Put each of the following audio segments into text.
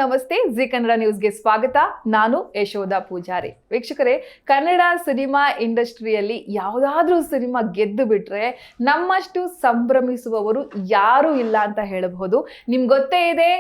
ನಮಸ್ತೆ. ಜಿ ಕನ್ನಡ ನ್ಯೂಸ್ಗೆ ಸ್ವಾಗತ. ನಾನು ಯಶೋಧ ಪೂಜಾರಿ. ವೀಕ್ಷಕರೇ, ಕನ್ನಡ ಸಿನಿಮಾ ಇಂಡಸ್ಟ್ರಿಯಲ್ಲಿ ಯಾವುದಾದ್ರೂ ಸಿನಿಮಾ ಗೆದ್ದು ಬಿಟ್ರೆ ನಮ್ಮಷ್ಟು ಸಂಭ್ರಮಿಸುವವರು ಯಾರೂ ಇಲ್ಲ ಅಂತ ಹೇಳಬಹುದು. ನಿಮ್ಗೆ ಗೊತ್ತೇ ಇದೆ,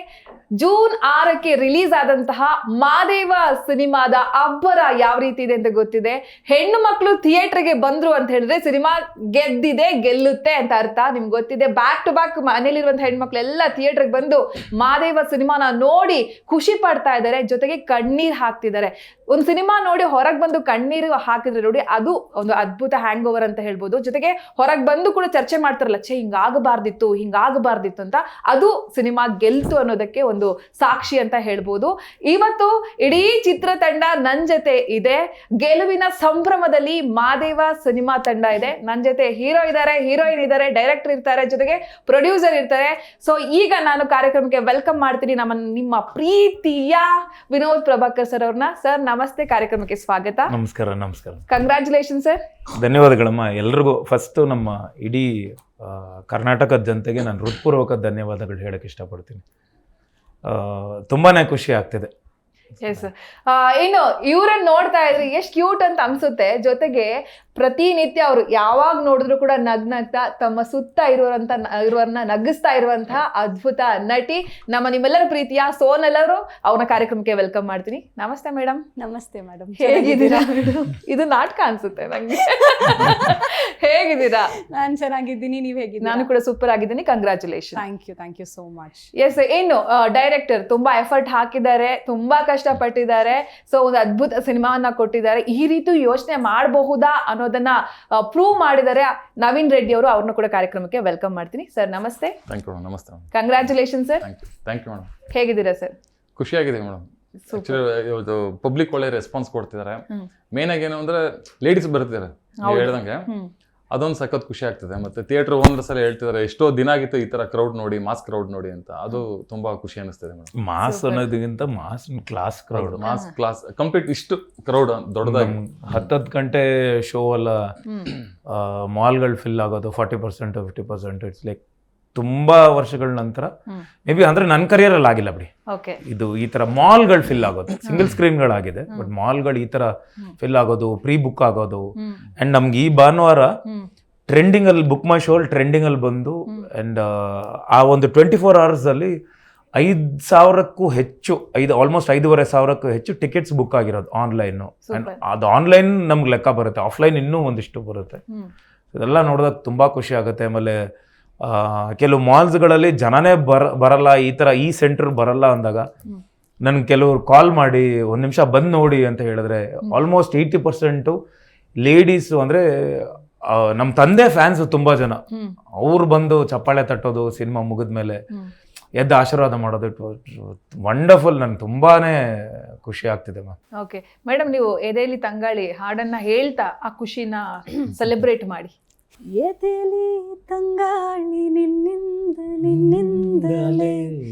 ಜೂನ್ 6ಕ್ಕೆ ರಿಲೀಸ್ ಆದಂತಹ ಮಾದೇವ ಸಿನಿಮಾದ ಅಬ್ಬರ ಯಾವ ರೀತಿ ಇದೆ ಅಂತ ಗೊತ್ತಿದೆ. ಹೆಣ್ಣು ಮಕ್ಕಳು ಥಿಯೇಟರ್ಗೆ ಬಂದ್ರು ಅಂತ ಹೇಳಿದ್ರೆ ಸಿನಿಮಾ ಗೆದ್ದಿದೆ, ಗೆಲ್ಲುತ್ತೆ ಅಂತ ಅರ್ಥ. ನಿಮ್ಗೆ ಗೊತ್ತಿದೆ, ಬ್ಯಾಕ್ ಟು ಬ್ಯಾಕ್ ಮನೇಲಿರುವಂತಹ ಹೆಣ್ಮಕ್ಳೆಲ್ಲ ಥಿಯೇಟರ್ಗೆ ಬಂದು ಮಾದೇವ ಸಿನಿಮಾನ ನೋಡಿ ಖುಷಿ ಪಡ್ತಾ ಇದ್ದಾರೆ, ಜೊತೆಗೆ ಕಣ್ಣೀರ್ ಹಾಕ್ತಿದ್ದಾರೆ. ಒಂದು ಸಿನಿಮಾ ನೋಡಿ ಹೊರಗೆ ಬಂದು ಕಣ್ಣೀರು ಹಾಕಿದ್ರೆ ನೋಡಿ, ಅದು ಒಂದು ಅದ್ಭುತ ಹ್ಯಾಂಗ್ ಓವರ್ ಅಂತ ಹೇಳ್ಬೋದು. ಜೊತೆಗೆ ಹೊರಗೆ ಬಂದು ಕೂಡ ಚರ್ಚೆ ಮಾಡ್ತಾರಲ್ಲ, ಹಿಂಗಾಗಬಾರ್ದಿತ್ತು ಅಂತ. ಅದು ಸಿನಿಮಾ ಗೆಲ್ತು ಅನ್ನೋದಕ್ಕೆ ಒಂದು ಸಾಕ್ಷಿ ಅಂತ ಹೇಳ್ಬೋದು. ಇವತ್ತು ಇಡೀ ಚಿತ್ರತಂಡ ನನ್ ಜೊತೆ ಇದೆ. ಗೆಲುವಿನ ಸಂಭ್ರಮದಲ್ಲಿ ಮಾದೇವ ಸಿನಿಮಾ ತಂಡ ಇದೆ. ನನ್ ಜೊತೆ ಹೀರೋ ಇದ್ದಾರೆ, ಹೀರೋಯಿನ್ ಇದ್ದಾರೆ, ಡೈರೆಕ್ಟರ್ ಇರ್ತಾರೆ, ಜೊತೆಗೆ ಪ್ರೊಡ್ಯೂಸರ್ ಇರ್ತಾರೆ. ಸೊ ಈಗ ನಾನು ಕಾರ್ಯಕ್ರಮಕ್ಕೆ ವೆಲ್ಕಮ್ ಮಾಡ್ತೀನಿ ನಿಮ್ಮ ಪ್ರೀತಿಯ ವಿನೋದ್ ಪ್ರಭಾಕರ್ ಸರ್ ಅವ್ರನ್ನ. ಸರ್ ನಮಸ್ತೆ, ಕಾರ್ಯಕ್ರಮಕ್ಕೆ ಸ್ವಾಗತ. ನಮಸ್ಕಾರ. Congratulation sir. ಧನ್ಯವಾದಗಳಮ್ಮ. ಎಲ್ರಿಗೂ ಫಸ್ಟ್ ನಮ್ಮ ಇಡೀ ಕರ್ನಾಟಕದ ಜನತೆಗೆ ನಾನು ಹೃತ್ಪೂರ್ವಕ ಧನ್ಯವಾದಗಳು ಹೇಳಕ್ಕೆ ಇಷ್ಟಪಡ್ತೀನಿ. ತುಂಬಾನೇ ಖುಷಿ ಆಗ್ತಿದೆ. ಎಸ್, ಏನು ಇವ್ರನ್ನ ನೋಡ್ತಾ ಇದ್ರೆ ಎಷ್ಟು ಕ್ಯೂಟ್ ಅಂತ ಅನ್ಸುತ್ತೆ. ಜೊತೆಗೆ ಪ್ರತಿನಿತ್ಯ ಅವರು ಯಾವಾಗ ನೋಡಿದ್ರು ಕೂಡ ನಗ್ನಗ್ತಾ ತಮ್ಮ ಸುತ್ತ ಇರುವವರನ್ನ ನಗಿಸ್ತಾ ಇರುವಂತಹ ಅದ್ಭುತ ನಟಿ ನಿಮ್ಮೆಲ್ಲರ ಪ್ರೀತಿಯ ಸೋನಲ್ ಅವರು. ಅವ್ರನ್ನ ಕಾರ್ಯಕ್ರಮಕ್ಕೆ ವೆಲ್ಕಮ್ ಮಾಡ್ತೀನಿ. ನಮಸ್ತೆ ಮೇಡಮ್. ನಮಸ್ತೆ ಮೇಡಮ್. ಹೇಗಿದ್ದೀರಾ? ಇದು ನಾಟಕ ಅನ್ಸುತ್ತೆ ನಂಗೆ. ಹೇಗಿದ್ದೀರಾ? ನಾನು ಚೆನ್ನಾಗಿದ್ದೀನಿ, ನೀವ್ ಹೇಗಿದ್ದೀರಾ? ನಾನು ಕೂಡ ಸೂಪರ್ ಆಗಿದ್ದೀನಿ. Congratulation. Thank you so much. Yes, ಏನು ಡೈರೆಕ್ಟರ್ ತುಂಬಾ ಎಫರ್ಟ್ ಹಾಕಿದ್ದಾರೆ, ತುಂಬಾ ಕಷ್ಟಪಟ್ಟಿದ್ದಾರೆ. ಸೊ ಒಂದು ಅದ್ಭುತ ಸಿನಿಮಾವನ್ನ ಕೊಟ್ಟಿದ್ದಾರೆ. ಈ ರೀತಿ ಯೋಚನೆ ಮಾಡಬಹುದಾ ಅನ್ನೋದನ್ನ ಪ್ರೂವ್ ಮಾಡಿದ್ದಾರೆ ನವೀನ್ ರೆಡ್ಡಿ ಅವರು. ಅವ್ರನ್ನ ಕೂಡ ಕಾರ್ಯಕ್ರಮಕ್ಕೆ ವೆಲ್ಕಮ್ ಮಾಡ್ತೀನಿ. ಸರ್ ನಮಸ್ತೆ. ನಮಸ್ತೆ. Congratulation sir. Thank you madam. ಹೇಗಿದ್ದೀರಾ ಸರ್? ಖುಷಿಯಾಗಿದೆ ಮೇಡಮ್. ಇವತ್ತು ಪಬ್ಲಿಕ್ ಒಳ್ಳೆ ರೆಸ್ಪಾನ್ಸ್ ಕೊಡ್ತಿದ್ದಾರೆ. ಮೇನ್ ಆಗಿ ಏನು ಅಂದ್ರೆ ಲೇಡೀಸ್ ಬರ್ತಿದ್ದಾರೆ, ನೀವು ಹೇಳ್ದಂಗೆ ಅದೊಂದು ಸಖತ್ ಖುಷಿ ಆಗ್ತದೆ. ಮತ್ತೆ ಥಿಯೇಟರ್ ಒಂದ್ರ ಸಲ ಹೇಳ್ತಿದ್ದಾರೆ, ಎಷ್ಟೋ ದಿನ ಆಗಿತ್ತು ಈ ತರ ಕ್ರೌಡ್ ನೋಡಿ, ಮಾಸ್ ಕ್ರೌಡ್ ನೋಡಿ ಅಂತ. ಅದು ತುಂಬಾ ಖುಷಿ ಅನಿಸ್ತದೆ ಮೇಡಮ್. ಮಾಸ್ ಅನ್ನೋದಕ್ಕಿಂತ ಕ್ಲಾಸ್ ಕ್ರೌಡ್, ಕ್ಲಾಸ್ ಕಂಪ್ಲೀಟ್ ಇಷ್ಟು ಕ್ರೌಡ್ ದೊಡ್ಡದಾಗಿ 10 ಗಂಟೆ ಶೋ ಎಲ್ಲ ಮಾಲ್ಗಳು ಫಿಲ್ ಆಗೋದು 40% 50%. ಇಟ್ಸ್ ಲೈಕ್ ತುಂಬಾ ವರ್ಷಗಳ ನಂತರ ಮೇ ಬಿ ಅಂದ್ರೆ ನನ್ನ ಕರಿಯರ್ ಅಲ್ಲಿ ಆಗಿಲ್ಲ ಬಿಡಿ. ಇದು ಈ ತರ ಮಾಲ್ಗಳು ಫಿಲ್ ಆಗೋದು, ಸಿಂಗಲ್ ಸ್ಕ್ರೀನ್ಗಳಾಗಿದೆ, ಬಟ್ ಮಾಲ್ಗಳು ಈ ತರ ಫಿಲ್ ಆಗೋದು, ಪ್ರೀ ಬುಕ್ ಆಗೋದು. ಅಂಡ್ ನಮ್ಗೆ ಈ ಭಾನುವಾರ ಟ್ರೆಂಡಿಂಗ್ ಅಲ್ಲಿ ಬುಕ್ ಮೈ ಶೋ ಟ್ರೆಂಡಿಂಗ್ ಅಲ್ಲಿ ಬಂದು, ಅಂಡ್ ಆ ಒಂದು 24 hours ಅಲ್ಲಿ 5,000ಕ್ಕೂ ಹೆಚ್ಚು, ಆಲ್ಮೋಸ್ಟ್ 5,500ಕ್ಕೂ ಹೆಚ್ಚು ಟಿಕೆಟ್ಸ್ ಬುಕ್ ಆಗಿರೋದು ಆನ್ಲೈನ್. ಅದು ಆನ್ಲೈನ್ ನಮ್ಗೆ ಲೆಕ್ಕ ಬರುತ್ತೆ, ಆಫ್ಲೈನ್ ಇನ್ನೂ ಒಂದಿಷ್ಟು ಬರುತ್ತೆ. ಇದೆಲ್ಲ ನೋಡಿದಾಗ ತುಂಬಾ ಖುಷಿ ಆಗುತ್ತೆ. ಆಮೇಲೆ ಕೆಲವು ಮಾಲ್ಸ್ಗಳಲ್ಲಿ ಜನನೇ ಬರಲ್ಲ, ಈ ಸೆಂಟರ್ ಬರಲ್ಲ ಅಂದಾಗ ನನ್ಗೆ ಕೆಲವರು ಕಾಲ್ ಮಾಡಿ 1 ನಿಮಿಷ ಬಂದು ನೋಡಿ ಅಂತ ಹೇಳಿದ್ರೆ, ಆಲ್ಮೋಸ್ಟ್ 80% ಲೇಡೀಸು ಅಂದರೆ ನಮ್ಮ ತಂದೆ ಫ್ಯಾನ್ಸ್ ತುಂಬ ಜನ. ಅವ್ರು ಬಂದು ಚಪ್ಪಾಳೆ ತಟ್ಟೋದು, ಸಿನಿಮಾ ಮುಗಿದ್ಮೇಲೆ ಎದ್ದು ಆಶೀರ್ವಾದ ಮಾಡೋದು. It wonderful. ನನ್ಗೆ ತುಂಬಾನೇ ಖುಷಿ ಆಗ್ತಿದೆ ಮ್ಯಾಮ್. ಓಕೆ ಮೇಡಮ್, ನೀವು ಎದೆಯಲ್ಲಿ ತಂಗಾಳಿ ಹಾಡನ್ನ ಹೇಳ್ತಾ ಆ ಖುಷಿನ ಸೆಲೆಬ್ರೇಟ್ ಮಾಡಿ. ಎದೆಲಿ ತಂಗಾಳಿ ನಿನ್ನಿಂದಲೇ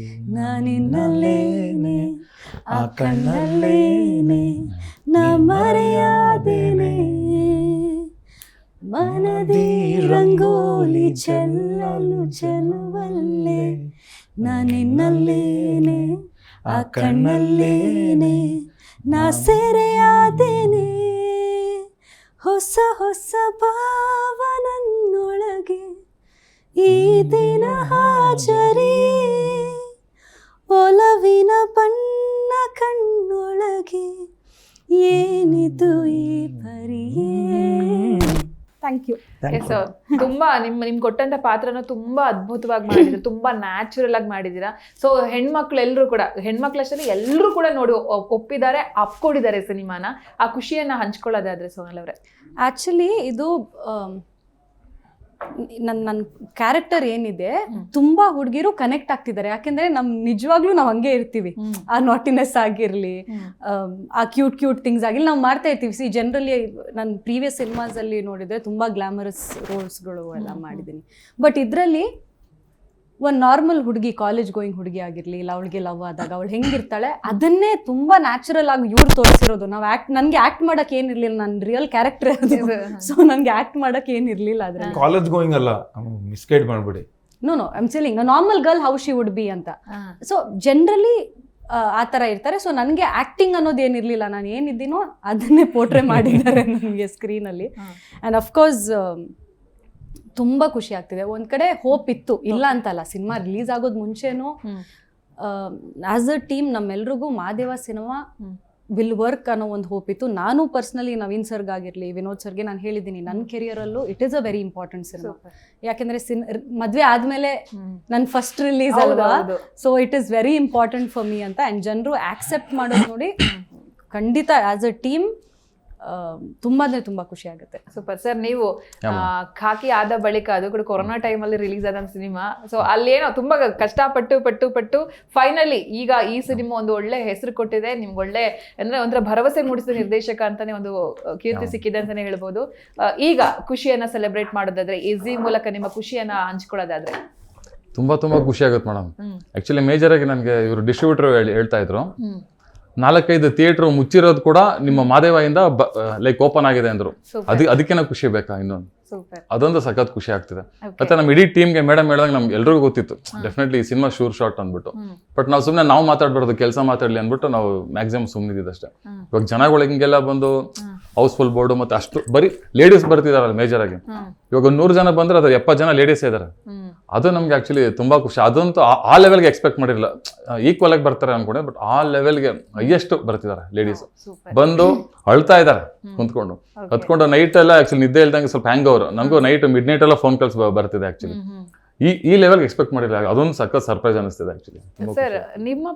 ನಾನಿನ್ನಲ್ಲೇನೆ, ಆ ಕಣ್ಣಲ್ಲೇನೆ ನಾ ಮರೆಯಾದೇನೆ, ಮನದಿ ರಂಗೋಲಿ ಚೆಲ್ಲಲು ಚೆಲುವಲ್ಲೇ ನಾನಿನ್ನಲ್ಲೇನೆ, ಆ ಕಣ್ಣಲ್ಲೇನೆ ನಾ ಸೆರೆಯಾದೇನೆ, ಹೊಸ ಹೊಸ ಭಾವನನ್ನೊಳಗೆ ಈ ದಿನ ಹಾಜರಿ, ಒಲವಿನ ಬಣ್ಣ ಕಣ್ಣೊಳಗೆ ಏನಿದು ಈ ಪರಿಯೇ. Thank you. ಎಸ್, ತುಂಬಾ ನಿಮ್ಗೆ ಕೊಟ್ಟಂತ ಪಾತ್ರನ ತುಂಬಾ ಅದ್ಭುತವಾಗಿ ಮಾಡಿದ್ದೀರಾ, ತುಂಬಾ ನ್ಯಾಚುರಲ್ ಆಗಿ ಮಾಡಿದ್ದೀರಾ. ಸೊ ಹೆಣ್ಮಕ್ಳಷ್ಟೇ ಎಲ್ಲರೂ ಕೂಡ ನೋಡಿ ಒಪ್ಪಿದ್ದಾರೆ, ಅಪ್ಕೊಂಡಿದ್ದಾರೆ ಸಿನಿಮಾನ. ಆ ಖುಷಿಯನ್ನ ಹಂಚ್ಕೊಳ್ಳೋದಾದ್ರೆ ಸೋನಲ್ ಅವರೇ. ಆಕ್ಚುಲಿ ಇದು ನನ್ನ ಕ್ಯಾರೆಕ್ಟರ್ ಏನಿದೆ, ತುಂಬಾ ಹುಡುಗಿರು ಕನೆಕ್ಟ್ ಆಗ್ತಿದ್ದಾರೆ. ಯಾಕೆಂದ್ರೆ ನಿಜವಾಗ್ಲೂ ನಾವು ಹಂಗೆ ಇರ್ತೀವಿ. ಆ ನಾಟಿನೆಸ್ ಆಗಿರ್ಲಿ, ಆ ಕ್ಯೂಟ್ ಥಿಂಗ್ಸ್ ಆಗಿರ್ಲಿ, ನಾವು ಮಾಡ್ತಾ ಇರ್ತೀವಿ. ಜನರಲಿ ನಾನು ಪ್ರೀವಿಯಸ್ ಸಿನಿಮಾಸ್ ಅಲ್ಲಿ ನೋಡಿದ್ರೆ ತುಂಬಾ ಗ್ಲಾಮರಸ್ ರೋಲ್ಸ್ಗಳು ಎಲ್ಲ ಮಾಡಿದ್ದೀನಿ. ಬಟ್ ಇದರಲ್ಲಿ ಒಂದು ನಾರ್ಮಲ್ ಹುಡುಗಿ, ಕಾಲೇಜ್ ಗೋಯಿಂಗ್ ಹುಡುಗಿ ಆಗಿರ್ಲಿ, ಇಲ್ಲ ಅವಳಿಗೆ ಲವ್ ಆದಾಗ ಅವಳು ಹೆಂಗಿರ್ತಾಳೆ ಅದನ್ನೇ ತುಂಬಾ ನ್ಯಾಚುರಲ್ ಆಗಿ ಇವ್ರು ತೋರಿಸಿರೋದು. ನನ್ಗೆ ಆಕ್ಟ್ ಮಾಡಕ್ ಏನಿರ್ಲಿಲ್ಲ, ನನ್ನ ರಿಯಲ್ ಕ್ಯಾರೆಕ್ಟರ್ ಅದು. ಸೊ ನನ್ಗೆ ಆಕ್ಟ್ ಮಾಡಕ್ ಏನಿರ್ಲಿಲ್ಲ ಅದ್ರಲ್ಲಿ. ಕಾಲೇಜ್ ಗೋಯಿಂಗ್ ಅಲ್ಲ, ಮಿಸ್ಗೈಡ್ ಮಾಡ್ಬಿಡಿ. No I am telling a normal girl how she would be ಅಂತ. ಸೊ ಜನರಲಿ ಆ ಥರ ಇರ್ತಾರೆ. ಸೊ ನನಗೆ ಆ್ಯಕ್ಟಿಂಗ್ ಅನ್ನೋದು ಏನಿರಲಿಲ್ಲ, ನಾನು ಏನಿದ್ದೀನೋ ಅದನ್ನೇ ಪೋರ್ಟ್ರೇ ಮಾಡಿದ್ದಾರೆ ನನಗೆ ಸ್ಕ್ರೀನಲ್ಲಿ. ಆ್ಯಂಡ್ ಅಫ್ಕೋರ್ಸ್ ತುಂಬ ಖುಷಿ ಆಗ್ತಿದೆ. ಒಂದು ಕಡೆ ಹೋಪ್ ಇತ್ತು, ಇಲ್ಲ ಅಂತಲ್ಲ, ಸಿನಿಮಾ ರಿಲೀಸ್ ಆಗೋದು ಮುಂಚೆನೂ ಆ್ಯಸ್ ಅ ಟೀಮ್ ನಮ್ಮೆಲ್ರಿಗೂ ಮಾದೇವ ಸಿನಿಮಾ ವಿಲ್ ವರ್ಕ್ ಅನ್ನೋ ಒಂದು ಹೋಪ್ ಇತ್ತು. ನಾನು ಪರ್ಸ್ನಲಿ ನವೀನ್ ಸರ್ಗಾಗಿರಲಿ, ವಿನೋದ್ ಸರ್ಗೆ ನಾನು ಹೇಳಿದ್ದೀನಿ, ನನ್ನ ಕೆರಿಯರಲ್ಲೂ it is a very important cinema. ಯಾಕೆಂದರೆ ಮದುವೆ ಆದಮೇಲೆ ನನ್ನ ಫಸ್ಟ್ ರಿಲೀಸ್ ಅಲ್ವಾ, so it is very important for me ಅಂತ. ಆ್ಯಂಡ್ ಜನರು ಆಕ್ಸೆಪ್ಟ್ ಮಾಡೋದು ನೋಡಿ ಖಂಡಿತ ಆ್ಯಸ್ ಅ ಟೀಮ್ ತುಂಬ ಅಂದರೆ ತುಂಬ ಖುಷಿ ಆಗುತ್ತೆ. Super sir. ನೀವು ಖಾಕಿ ಆದ ಬಳಿಕ, ಅದು ಕೂಡ ಕೊರೋನಾ ಟೈಮಲ್ಲಿ ರಿಲೀಸ್ ಆದ ಸಿನಿಮಾ, ಸೊ ಅಲ್ಲೇನೋ ತುಂಬ ಕಷ್ಟಪಟ್ಟು ಫೈನಲಿ ಈಗ ಈ ಸಿನಿಮಾ ಒಂದು ಒಳ್ಳೆ ಹೆಸರು ಕೊಟ್ಟಿದೆ, ನಿಮ್ಗೆ ಒಳ್ಳೆ ಅಂದರೆ ಒಂಥರ ಭರವಸೆ ಮೂಡಿಸಿದ ನಿರ್ದೇಶಕ ಅಂತಾನೆ ಒಂದು ಕೀರ್ತಿ ಸಿಕ್ಕಿದೆ ಅಂತಾನೆ ಹೇಳ್ಬೋದು. ಈಗ ಖುಷಿಯನ್ನ ಸೆಲೆಬ್ರೇಟ್ ಮಾಡೋದಾದ್ರೆ, ಈಸಿ ಮೂಲಕ ನಿಮ್ಮ ಖುಷಿಯನ್ನ ಹಂಚ್ಕೊಳ್ಳೋದಾದ್ರೆ? ತುಂಬ ಖುಷಿ ಆಗುತ್ತೆ ಮೇಡಮ್. ಆ್ಯಕ್ಚುಲಿ ಮೇಜರ್ ಆಗಿ ನನಗೆ ಇವರು ಡಿಸ್ಟ್ರಿಬ್ಯೂಟರ್ ಹೇಳ್ತಾ ಇದ್ರು, 4-5 ಥಿಯೇಟರ್ ಮುಚ್ಚಿರೋದು ಕೂಡ ನಿಮ್ಮ ಮಾದೇವಿಯಿಂದ ಲೈಕ್ ಓಪನ್ ಆಗಿದೆ ಅಂದ್ರು. ಅದಕ್ಕಿಂತ ಖುಷಿ ಬೇಕಾ ಇನ್ನೊಂದು? ಅದೊಂದು ಸಖತ್ ಖುಷಿ ಆಗ್ತಿದೆ. ಮತ್ತೆ ನಮ್ಮ ಇಡೀ ಟೀಮ್ಗೆ ಮೇಡಮ್ ಹೇಳಿದಾಗ ನಮ್ಗೆ ಎಲ್ರಿಗೂ ಗೊತ್ತಿತ್ತು ಡೆಫಿನೆಟ್ಲಿ ಈ ಸಿನಿಮಾ ಶೂರ್ ಶಾಟ್ ಅಂದ್ಬಿಟ್ಟು. ಬಟ್ ನಾವು ಸುಮ್ಮನೆ ನಾವು ಮಾತಾಡ್ಬಾರ್ದು, ಕೆಲಸ ಮಾತಾಡ್ಲಿ ಅಂದ್ಬಿಟ್ಟು ನಾವು ಮ್ಯಾಕ್ಸಿಮಮ್ ಸುಮ್ಮನಿದ್ದು ಅಷ್ಟೇ. ಇವಾಗ ಜನಗಳು ಹಿಂಗೆಲ್ಲ ಬಂದು ಹೌಸ್ಫುಲ್ ಬೋರ್ಡು ಮತ್ತೆ ಅಷ್ಟು ಬರೀ ಲೇಡೀಸ್ ಬರ್ತಿದಾರಲ್ಲ ಮೇಜರ್ ಆಗಿ. ಇವಾಗ 100 ಜನ ಬಂದ್ರೆ ಅದ್ರ 70 ಜನ ಲೇಡೀಸ್ ಇದಾರೆ. ಅದು ನಮ್ಗೆ ಆಕ್ಚುಲಿ ತುಂಬಾ ಖುಷಿ. ಅದಂತೂ ಆ ಲೆವೆಲ್ಗೆ ಎಕ್ಸ್ಪೆಕ್ಟ್ ಮಾಡಿರಲಿಲ್ಲ. ಈಕ್ವಲ್ ಆಗಿ ಬರ್ತಾರೆ ಅನ್ಕೊಂಡೆ, ಬಟ್ ಆ ಲೆವೆಲ್ಗೆ ಹೈಯೆಸ್ಟ್ ಬರ್ತಿದ್ದಾರೆ ಲೇಡೀಸ್. ಬಂದು ಅಳ್ತಾ ಇದಾರೆ ಕುಂತ್ಕೊಂಡು, ಹತ್ಕೊಂಡು ನೈಟ್ ಎಲ್ಲ ಆಕ್ಚುಲಿ ನಿದ್ದೆ ಇಲ್ದಂಗೆ ಸ್ವಲ್ಪ ಹ್ಯಾಂಗ್ ಅವರು. ನಮಗೂ ನೈಟ್ ಮಿಡ್ ನೈಟ್ ಎಲ್ಲ ಫೋನ್ ಕಾಲ್ಸ್ ಬರ್ತಿದೆ ಆಕ್ಚುಲಿ. ಈ ಲೆವೆಲ್ಗೆ ಎಕ್ಸ್ಪೆಕ್ಟ್ ಮಾಡಿಲ್ಲ. ಅದೊಂದು ಸಖತ್ ಸರ್ಪ್ರೈಸ್ ಅನಿಸ್ತಿದೆ ಆಕ್ಚುಲಿ. ಸರ್, ನಿಮ್ಮ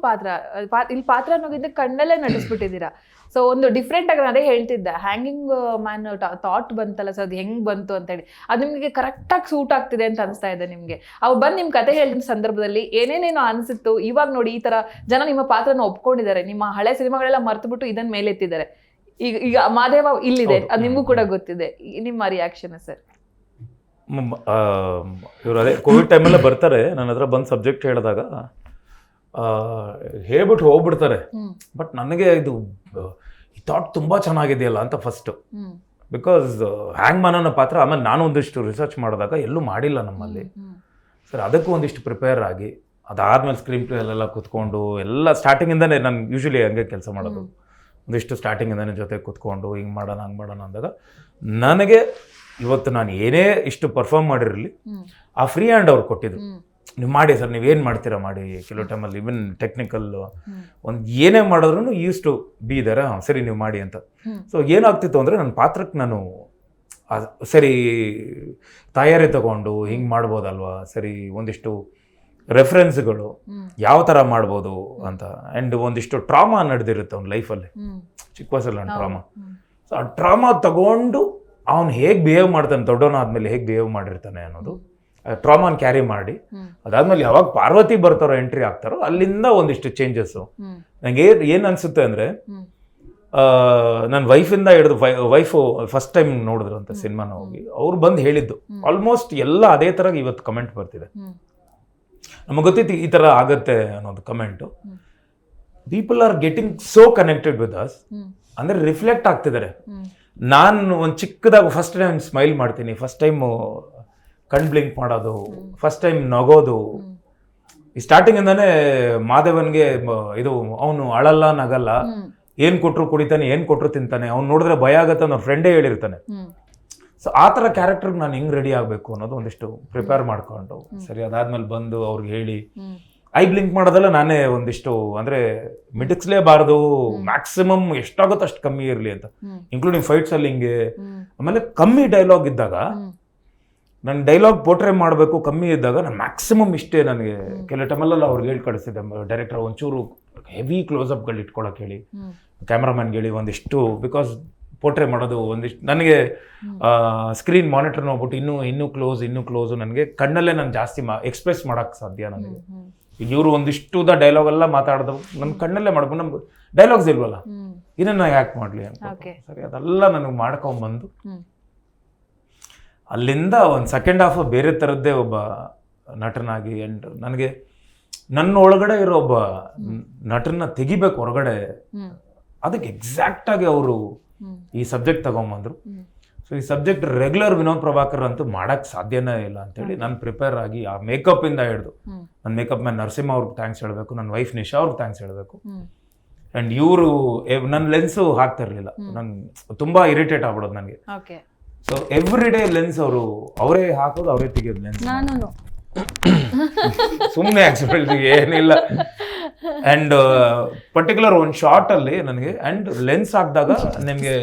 ಇಲ್ಲಿ ಪಾತ್ರ ಅನ್ನೋದಿದ್ದ ಕಣ್ಣಲ್ಲೇ ನಟಿಸ್ಬಿಟ್ಟಿದ್ದೀರಾ. ಸೊ ಒಂದು ಡಿಫ್ರೆಂಟ್ ಆಗಿ ಅದೇ ಹೇಳ್ತಿದ್ದೆ, ಹ್ಯಾಂಗಿಂಗ್ ಮ್ಯಾನ್ ಥಾಟ್ ಬಂತಲ್ಲ ಸರ್, ಅದು ಹೆಂಗ್ ಬಂತು ಅಂತ ಹೇಳಿ, ಅದು ನಿಮಗೆ ಕರೆಕ್ಟಾಗಿ ಸೂಟ್ ಆಗ್ತಿದೆ ಅಂತ ಅನಿಸ್ತಾ ಇದೆ ನಿಮಗೆ. ಅವು ಬಂದು ನಿಮ್ಮ ಕತೆ ಹೇಳಿದ ಸಂದರ್ಭದಲ್ಲಿ ಏನೇನೇನೋ ಅನಿಸಿತ್ತು. ಇವಾಗ ನೋಡಿ ಈ ತರ ಜನ ನಿಮ್ಮ ಪಾತ್ರನ ಒಪ್ಕೊಂಡಿದ್ದಾರೆ, ನಿಮ್ಮ ಹಳೆ ಸಿನಿಮಾಗಳೆಲ್ಲ ಮರ್ತುಬಿಟ್ಟು ಇದನ್ನ ಮೇಲೆತ್ತಿದ್ದಾರೆ. ಈಗ ಮಾದೇವ ಇಲ್ಲಿದೆ, ಅದು ನಿಮಗೂ ಕೂಡ ಗೊತ್ತಿದೆ. ನಿಮ್ಮ ರಿಯಾಕ್ಷನ್ ಸರ್? ಇವರು ಅದೇ ಕೋವಿಡ್ ಟೈಮಲ್ಲೇ ಬರ್ತಾರೆ ನನ್ನ ಹತ್ರ ಬಂದು ಸಬ್ಜೆಕ್ಟ್ ಹೇಳಿದಾಗ ಹೇಳ್ಬಿಟ್ಟು ಹೋಗ್ಬಿಡ್ತಾರೆ. ಬಟ್ ನನಗೆ ಇದು ಈ ಥಾಟ್ ತುಂಬ ಚೆನ್ನಾಗಿದೆಯಲ್ಲ ಅಂತ ಫಸ್ಟು. ಬಿಕಾಸ್ ಹ್ಯಾಂಗ್ ಮ್ಯಾನ್ ಪಾತ್ರ, ಆಮೇಲೆ ನಾನು ಒಂದಿಷ್ಟು ರಿಸರ್ಚ್ ಮಾಡಿದಾಗ ಎಲ್ಲೂ ಮಾಡಿಲ್ಲ ನಮ್ಮಲ್ಲಿ. ಸರ್ ಅದಕ್ಕೂ ಒಂದಿಷ್ಟು ಪ್ರಿಪೇರ್ ಆಗಿ, ಅದಾದ್ಮೇಲೆ ಸ್ಕ್ರೀನ್ ಪ್ಲೇ ಅಲ್ಲೆಲ್ಲ ಕೂತ್ಕೊಂಡು ಎಲ್ಲ ಸ್ಟಾರ್ಟಿಂಗಿಂದನೇ ನಾನು ಯೂಶ್ವಲಿ ಹಂಗೆ ಕೆಲಸ ಮಾಡೋದು. ಒಂದಿಷ್ಟು ಸ್ಟಾರ್ಟಿಂಗಿಂದನೇ ಜೊತೆ ಕೂತ್ಕೊಂಡು ಹಿಂಗೆ ಮಾಡೋಣ ಹಂಗೆ ಮಾಡೋಣ ಅಂದಾಗ ನನಗೆ ಇವತ್ತು ನಾನು ಏನೇ ಇಷ್ಟು ಪರ್ಫಾರ್ಮ್ ಮಾಡಿರಲಿ ಆ ಫ್ರೀ ಹ್ಯಾಂಡ್ ಅವ್ರು ಕೊಟ್ಟಿದ್ರು. ನೀವು ಮಾಡಿ ಸರ್, ನೀವೇನು ಮಾಡ್ತೀರಾ ಮಾಡಿ. ಕೆಲವು ಟೈಮಲ್ಲಿ ಇವನ್ ಟೆಕ್ನಿಕಲ್ ಒಂದು ಏನೇ ಮಾಡಿದ್ರು ಯೂಸ್ ಟು ಬಿ ಇದಾರೆ, ಸರಿ ನೀವು ಮಾಡಿ ಅಂತ. ಸೊ ಏನಾಗ್ತಿತ್ತು ಅಂದರೆ ನನ್ನ ಪಾತ್ರಕ್ಕೆ ನಾನು ಸರಿ ತಯಾರಿ ತಗೊಂಡು ಹಿಂಗೆ ಮಾಡ್ಬೋದಲ್ವಾ, ಸರಿ ಒಂದಿಷ್ಟು ರೆಫರೆನ್ಸ್ಗಳು ಯಾವ ಥರ ಮಾಡ್ಬೋದು ಅಂತ. ಆ್ಯಂಡ್ ಒಂದಿಷ್ಟು ಟ್ರಾಮಾ ನಡೆದಿರುತ್ತೆ ಅವ್ನ ಲೈಫಲ್ಲಿ, ಚಿಕ್ಕ ವಯಸ್ಸಲ್ಲಿ ನನ್ನ ಟ್ರಾಮಾ. ಸೊ ಆ ಟ್ರಾಮಾ ತಗೊಂಡು ಅವ್ನು ಹೇಗೆ ಬಿಹೇವ್ ಮಾಡ್ತಾನೆ, ದೊಡ್ಡವನಾದ್ಮೇಲೆ ಹೇಗೆ ಬಿಹೇವ್ ಮಾಡಿರ್ತಾನೆ ಅನ್ನೋದು ಟ್ರಾಮಾನ ಕ್ಯಾರಿ ಮಾಡಿ, ಅದಾದ್ಮೇಲೆ ಯಾವಾಗ ಪಾರ್ವತಿ ಬರ್ತಾರೋ ಎಂಟ್ರಿ ಆಗ್ತಾರೋ ಅಲ್ಲಿಂದ ಒಂದಿಷ್ಟು ಚೇಂಜಸ್ಸು. ನನಗೆ ಏನು ಅನಿಸುತ್ತೆ ಅಂದರೆ, ನನ್ನ ವೈಫಿಂದ ಹಿಡಿದು ವೈಫು ಫಸ್ಟ್ ಟೈಮ್ ನೋಡಿದ್ರು ಅಂತ ಸಿನಿಮಾನ ಹೋಗಿ, ಅವ್ರು ಬಂದು ಹೇಳಿದ್ದು ಆಲ್ಮೋಸ್ಟ್ ಎಲ್ಲ ಅದೇ ಥರ ಇವತ್ತು ಕಮೆಂಟ್ ಬರ್ತಿದೆ. ನಮಗೆ ಗೊತ್ತಿತ್ತು ಈ ಥರ ಆಗತ್ತೆ ಅನ್ನೋದು comment. People are getting so connected with us, ಅಂದರೆ ರಿಫ್ಲೆಕ್ಟ್ ಆಗ್ತಿದ್ದಾರೆ. ನಾನು ಒಂದು ಚಿಕ್ಕದಾಗ ಫಸ್ಟ್ ಟೈಮ್ ಸ್ಮೈಲ್ ಮಾಡ್ತೀನಿ, ಫಸ್ಟ್ ಟೈಮು ಕಣ್ ಬ್ಲಿಂಕ್ ಮಾಡೋದು, ಫಸ್ಟ್ ಟೈಮ್ ನಗೋದು. ಈ ಸ್ಟಾರ್ಟಿಂಗಿಂದಾನೇ ಮಾದೇವನ್ಗೆ ಇದು ಅವನು ಅಳಲ್ಲ ನಗಲ್ಲ, ಏನು ಕೊಟ್ಟರು ಕುಡಿತಾನೆ, ಏನು ಕೊಟ್ಟರು ತಿಂತಾನೆ, ಅವ್ನು ನೋಡಿದ್ರೆ ಭಯ ಆಗತ್ತೆ ಅನ್ನೋ ಫ್ರೆಂಡೇ ಹೇಳಿರ್ತಾನೆ. ಸೊ ಆ ಥರ ಕ್ಯಾರೆಕ್ಟರ್ಗೆ ನಾನು ಹೆಂಗೆ ರೆಡಿ ಆಗಬೇಕು ಅನ್ನೋದು ಒಂದಿಷ್ಟು ಪ್ರಿಪೇರ್ ಮಾಡ್ಕೊಂಡು, ಸರಿ ಅದಾದ್ಮೇಲೆ ಬಂದು ಅವ್ರಿಗೆ ಹೇಳಿ ಐ ಬ್ಲಿಂಕ್ ಮಾಡೋದೆಲ್ಲ ನಾನೇ ಒಂದಿಷ್ಟು ಅಂದರೆ ಮಿಟಕ್ಸ್ಲೇಬಾರ್ದು, ಮ್ಯಾಕ್ಸಿಮಮ್ ಎಷ್ಟಾಗುತ್ತೋ ಅಷ್ಟು ಕಮ್ಮಿ ಇರಲಿ ಅಂತ, ಇನ್ಕ್ಲೂಡಿಂಗ್ ಫೈಟ್ಸಲ್ಲಿ ಹಿಂಗೆ. ಆಮೇಲೆ ಕಮ್ಮಿ ಡೈಲಾಗ್ ಇದ್ದಾಗ ನನ್ನ ಡೈಲಾಗ್ ಪೋರ್ಟ್ರೇ ಮಾಡಬೇಕು, ಕಮ್ಮಿ ಇದ್ದಾಗ ನಾನು ಮ್ಯಾಕ್ಸಿಮಮ್ ಇಷ್ಟೇ. ನನಗೆ ಕೆಲವು ಟೈಮಲ್ಲೆಲ್ಲ ಅವ್ರಿಗೆ ಹೇಳಿ ಕಳಿಸಿದ್ದೆ ಡೈರೆಕ್ಟರ್, ಒಂಚೂರು ಹೆವಿ ಕ್ಲೋಸಪ್ಗಳು ಇಟ್ಕೊಳಕ್ಕೆ ಹೇಳಿ, ಕ್ಯಾಮ್ರಾಮನ್ಗೆ ಹೇಳಿ ಒಂದಿಷ್ಟು, ಬಿಕಾಸ್ ಪೋರ್ಟ್ರೇ ಮಾಡೋದು ಒಂದಿಷ್ಟು ನನಗೆ ಸ್ಕ್ರೀನ್ ಮಾನಿಟರ್ ನೋಡ್ಬಿಟ್ಟು ಇನ್ನೂ ಕ್ಲೋಸು ನನಗೆ ಕಣ್ಣಲ್ಲೇ ನಾನು ಜಾಸ್ತಿ ಎಕ್ಸ್ಪ್ರೆಸ್ ಮಾಡೋಕ್ಕೆ ಸಾಧ್ಯ ನನಗೆ. ಈಗ ಇವರು ಒಂದಿಷ್ಟುದ ಡೈಲಾಗ್ ಎಲ್ಲ ಮಾತಾಡಿದವು ನನ್ನ ಕಣ್ಣಲ್ಲೇ ಮಾಡ್ಬೋದು, ನಮ್ಗೆ ಡೈಲಾಗ್ಸ್ ಇಲ್ವಲ್ಲ, ಇದನ್ನ ಯಾಕೆ ಮಾಡಲಿ ಅಂತ. ಸರಿ ಅದೆಲ್ಲ ನನಗೆ ಮಾಡ್ಕೊಂಬಂದು ಅಲ್ಲಿಂದ ಒಂದು ಸೆಕೆಂಡ್ ಹಾಫ್ ಬೇರೆ ಥರದ್ದೇ ಒಬ್ಬ ನಟನಾಗಿ. ಆ್ಯಂಡ್ ನನಗೆ ನನ್ನ ಒಳಗಡೆ ಇರೋ ಒಬ್ಬ ನಟನ ತೆಗಿಬೇಕು ಹೊರಗಡೆ, ಅದಕ್ಕೆ ಎಕ್ಸಾಕ್ಟಾಗಿ ಅವರು ಈ ಸಬ್ಜೆಕ್ಟ್ ತಗೊಂಬಂದರು. ಸೊ ಈ ಸಬ್ಜೆಕ್ಟ್ ರೆಗ್ಯುಲರ್ ವಿನೋದ್ ಪ್ರಭಾಕರ್ ಅಂತೂ ಮಾಡಕ್ ಸಾಧ್ಯನೇ ಇಲ್ಲ ಅಂತೇಳಿ ನಾನು ಪ್ರಿಪೇರ್ ಆಗಿ ಆ ಮೇಕಪ್ ಇಂದ ಹಿಡಿದು ನನ್ನ ಮೇಕಪ್ ಮ್ಯಾನ್ ನರಸಿಂಹ ಅವ್ರಿಗೆ ಥ್ಯಾಂಕ್ಸ್ ಹೇಳಬೇಕು, ನನ್ನ ವೈಫ್ ನಿಶಾ ಅವ್ರಿಗೆ ಥ್ಯಾಂಕ್ಸ್ ಹೇಳಬೇಕು. ಅಂಡ್ ಇವರು ನನ್ನ ಲೆನ್ಸು ಹಾಕ್ತಾ ಇರಲಿಲ್ಲ, ನನ್ ತುಂಬಾ ಇರಿಟೇಟ್ ಆಗ್ಬಿಡೋದು ನನಗೆ. ಸೊ ಎವ್ರಿ ಡೇ ಲೆನ್ಸ್ ಅವರೇ ಹಾಕೋದು, ಅವರೇ ತೆಗಿಯೋದು ಲೆನ್ಸ್. ನಾನು ಸುಮ್ಮನೆ ಆಕ್ಸಿಡೆಂಟ್ ಏನಿಲ್ಲ. ಅಂಡ್ ಪರ್ಟಿಕ್ಯುಲರ್ ಒಂದು ಶಾರ್ಟ್ ಅಲ್ಲಿ ನನಗೆ ಅಂಡ್ ಲೆನ್ಸ್ ಹಾಕಿದಾಗ ನಿಮಗೆ